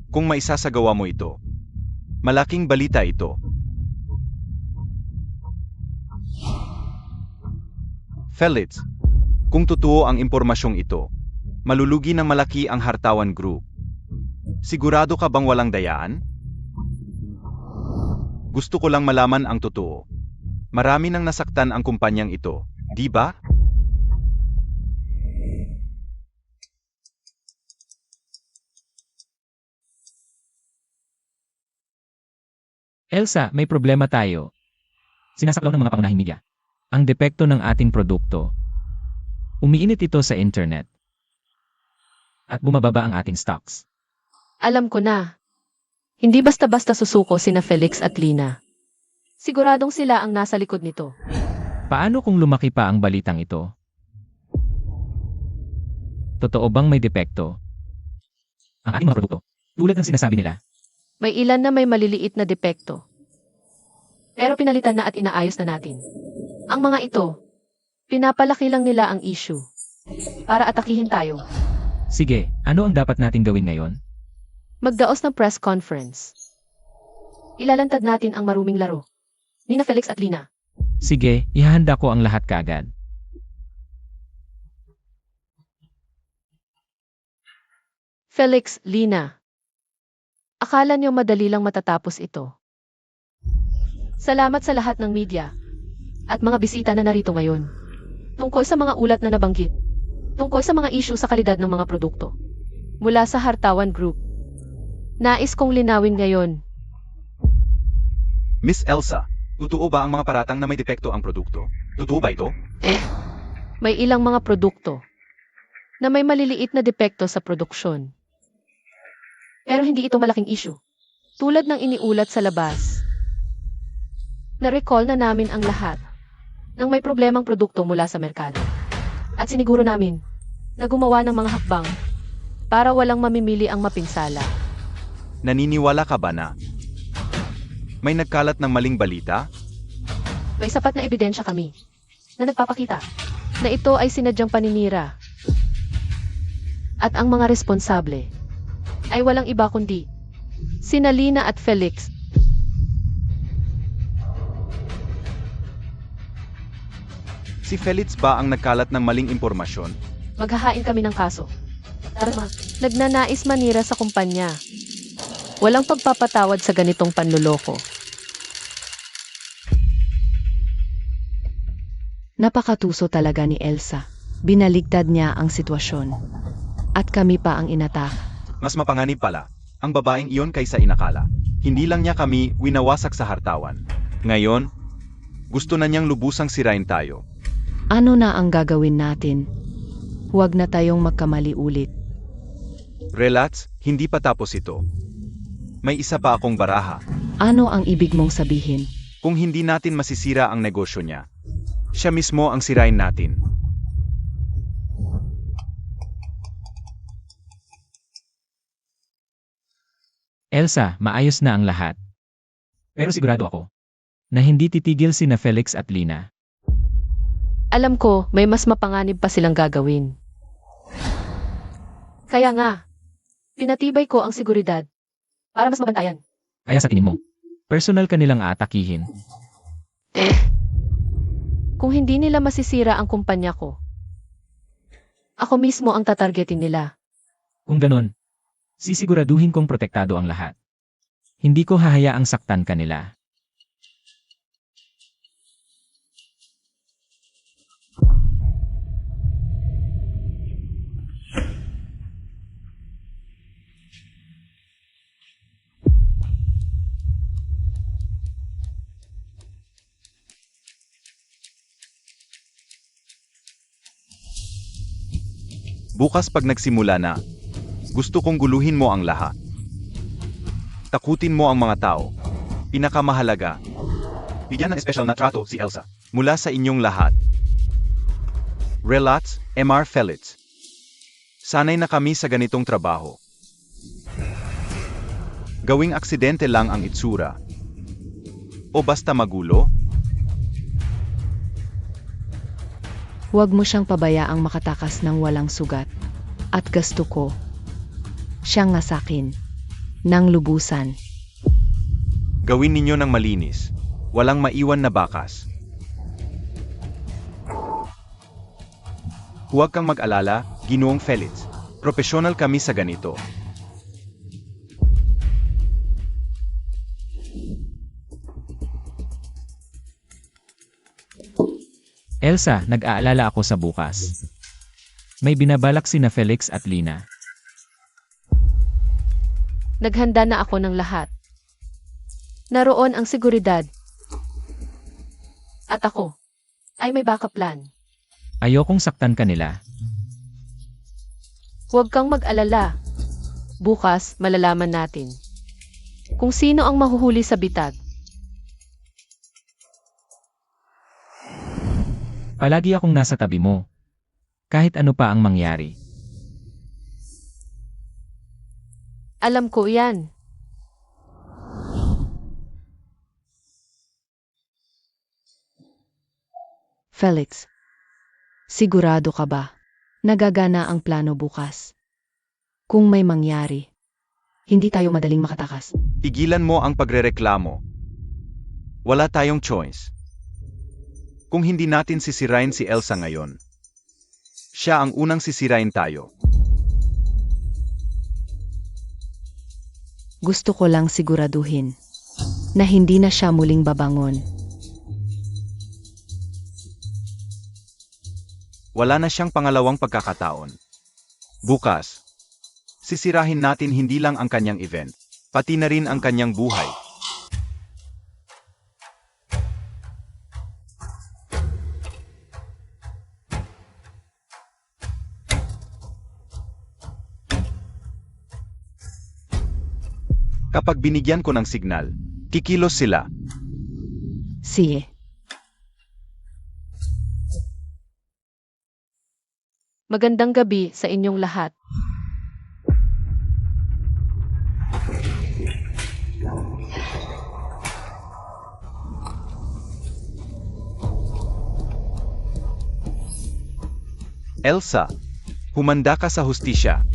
Kung maisasagawa mo ito, malaking balita ito. Felix, kung totoo ang impormasyong ito, malulugi ng malaki ang Hartawan Group. Sigurado ka bang walang dayaan? Gusto ko lang malaman ang totoo. Marami nang nasaktan ang kumpanyang ito, di ba? Elsa, may problema tayo. Sinasaklaw ng mga pangunahing media. Ang depekto ng ating produkto. Umiinit ito sa internet. At bumababa ang ating stocks. Alam ko na. Hindi basta-basta susuko sina Felix at Lina. Siguradong sila ang nasa likod nito. Paano kung lumaki pa ang balitang ito? Totoo bang may depekto ang ating mga produkto? Tulad ng sinasabi nila. May ilan na may maliliit na depekto. Pero pinalitan na at inaayos na natin. Ang mga ito, pinapalaki lang nila ang issue. Para atakihin tayo. Sige, ano ang dapat nating gawin ngayon? Magdaos ng press conference. Ilalantad natin ang maruming laro. Nina Felix at Lina. Sige, ihahanda ko ang lahat kaagad. Felix, Lina. Akala niyo madali lang matatapos ito. Salamat sa lahat ng media at mga bisita na narito ngayon. Tungkol sa mga ulat na nabanggit. Tungkol sa mga issue sa kalidad ng mga produkto. Mula sa Hartawan Group. Nais kong linawin ngayon. Miss Elsa, totoo ba ang mga paratang na may depekto ang produkto? Totoo ba ito? May ilang mga produkto na may maliliit na depekto sa produksyon. Pero hindi ito malaking issue. Tulad ng iniulat sa labas. Na-recall na namin ang lahat ng may problemang produkto mula sa merkado. At siniguro namin na gumawa ng mga hakbang para walang mamimili ang mapinsala. Naniniwala ka ba na may nagkalat ng maling balita? May sapat na ebidensya kami na nagpapakita na ito ay sinadyang paninira. At ang mga responsable ay walang iba kundi sina Lina at Felix. Si Felix ba ang nagkalat ng maling impormasyon? Maghahain kami ng kaso. Tara, nagnanais manira sa kumpanya. Walang pagpapatawad sa ganitong panluloko. Napakatuso talaga ni Elsa. Binaligtad niya ang sitwasyon. At kami pa ang inatak. Mas mapanganib pala, ang babaeng iyon kaysa inakala. Hindi lang niya kami winawasak sa hartawan. Ngayon, gusto na niyang lubusang sirain tayo. Ano na ang gagawin natin? Huwag na tayong magkamali ulit. Relax, hindi pa tapos ito. May isa pa akong baraha. Ano ang ibig mong sabihin? Kung hindi natin masisira ang negosyo niya, siya mismo ang sirain natin. Elsa, maayos na ang lahat. Pero sigurado ako na hindi titigil sina Felix at Lina. Alam ko, may mas mapanganib pa silang gagawin. Kaya nga, pinatibay ko ang seguridad para mas mabantayan. Kaya sa tingin mo, personal ka nilang aatakihin. Kung hindi nila masisira ang kumpanya ko, ako mismo ang tatargetin nila. Kung ganon, sisiguraduhin kong protektado ang lahat. Hindi ko hahayaang saktan kanila. Bukas pag nagsimula na, gusto kong guluhin mo ang lahat. Takutin mo ang mga tao. Pinakamahalaga, bigyan ng espesyal na trato si Elsa. Mula sa inyong lahat. Relax, Mr. Felix. Sanay na kami sa ganitong trabaho. Gawing aksidente lang ang itsura. O basta magulo? Huwag mo siyang pabayaang makatakas ng walang sugat. At gasto ko. Siyang ngasakin. Nang lubusan. Gawin ninyo ng malinis. Walang maiwan na bakas. Huwag kang mag-alala, Ginoong Felix. Profesional kami sa ganito. Elsa, nag-aalala ako sa bukas. May binabalak sina Felix at Lina. Naghanda na ako ng lahat. Naroon ang seguridad. At ako ay may backup plan. Ayokong saktan kanila. Huwag kang mag-alala. Bukas, malalaman natin kung sino ang mahuhuli sa bitag. Palagi akong nasa tabi mo. Kahit ano pa ang mangyari. Alam ko yan. Felix, sigurado ka ba? Nagagana ang plano bukas. Kung may mangyari, hindi tayo madaling makatakas. Tigilan mo ang pagrereklamo. Wala tayong choice. Kung hindi natin sisirain si Elsa ngayon, siya ang unang sisirain tayo. Gusto ko lang siguraduhin na hindi na siya muling babangon. Wala na siyang pangalawang pagkakataon. Bukas, sisirahin natin hindi lang ang kanyang event, pati na rin ang kanyang buhay. Kapag binigyan ko ng signal, kikilos sila. Sige. Magandang gabi sa inyong lahat. Elsa, humanda ka sa hustisya.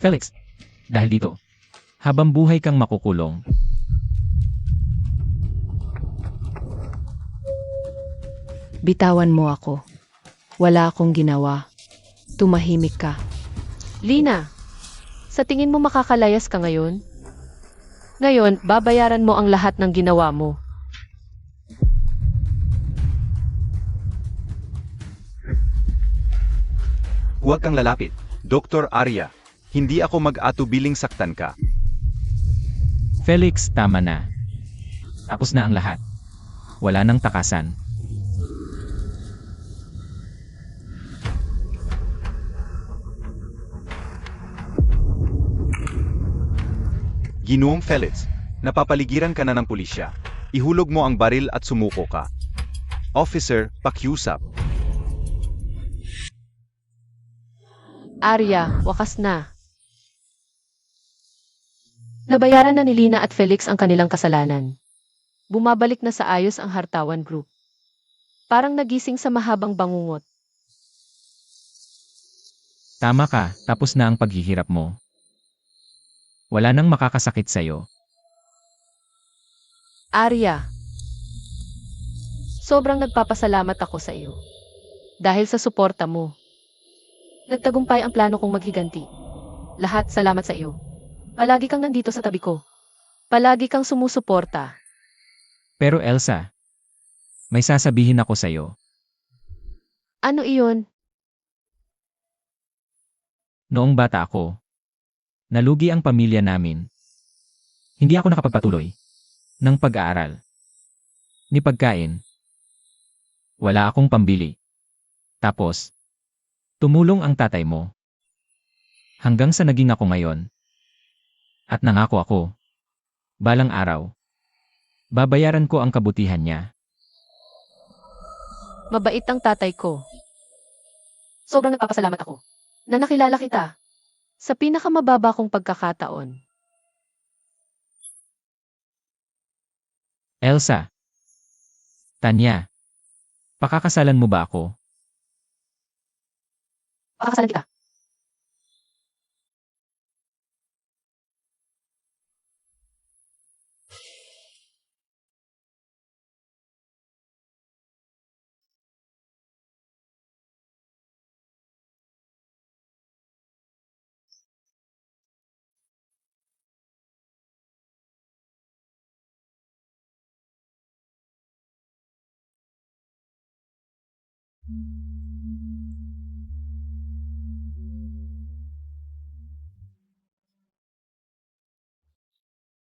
Felix, dahil dito, habang buhay kang makukulong. Bitawan mo ako. Wala akong ginawa. Tumahimik ka. Lina, sa tingin mo makakalayas ka ngayon? Ngayon, babayaran mo ang lahat ng ginawa mo. Huwag kang lalapit, Dr. Arya. Hindi ako mag-atubiling saktan ka. Felix, tama na. Tapos na ang lahat. Wala nang takasan. Ginoong Felix, napapaligiran ka na ng pulisya. Ihulog mo ang baril at sumuko ka. Officer, pakiusap. Arya, wakas na. Nabayaran na ni Lina at Felix ang kanilang kasalanan. Bumabalik na sa ayos ang Hartawan Group. Parang nagising sa mahabang bangungot. Tama ka, tapos na ang paghihirap mo. Wala nang makakasakit sa'yo. Arya, sobrang nagpapasalamat ako sa iyo. Dahil sa suporta mo. Nagtagumpay ang plano kong maghiganti. Lahat salamat sa iyo. Palagi kang nandito sa tabi ko. Palagi kang sumusuporta. Pero Elsa, may sasabihin ako sa'yo. Ano iyon? Noong bata ako, nalugi ang pamilya namin. Hindi ako nakapagpatuloy ng pag-aaral. Ni pagkain. Wala akong pambili. Tapos, tumulong ang tatay mo. Hanggang sa naging ako ngayon. At nangako ako. Balang araw. Babayaran ko ang kabutihan niya. Mabait ang tatay ko. Sobrang nagpapasalamat ako na nakilala kita sa pinakamababa kong pagkakataon. Elsa. Tanya. Pakakasalan mo ba ako? Pakakasalan kita.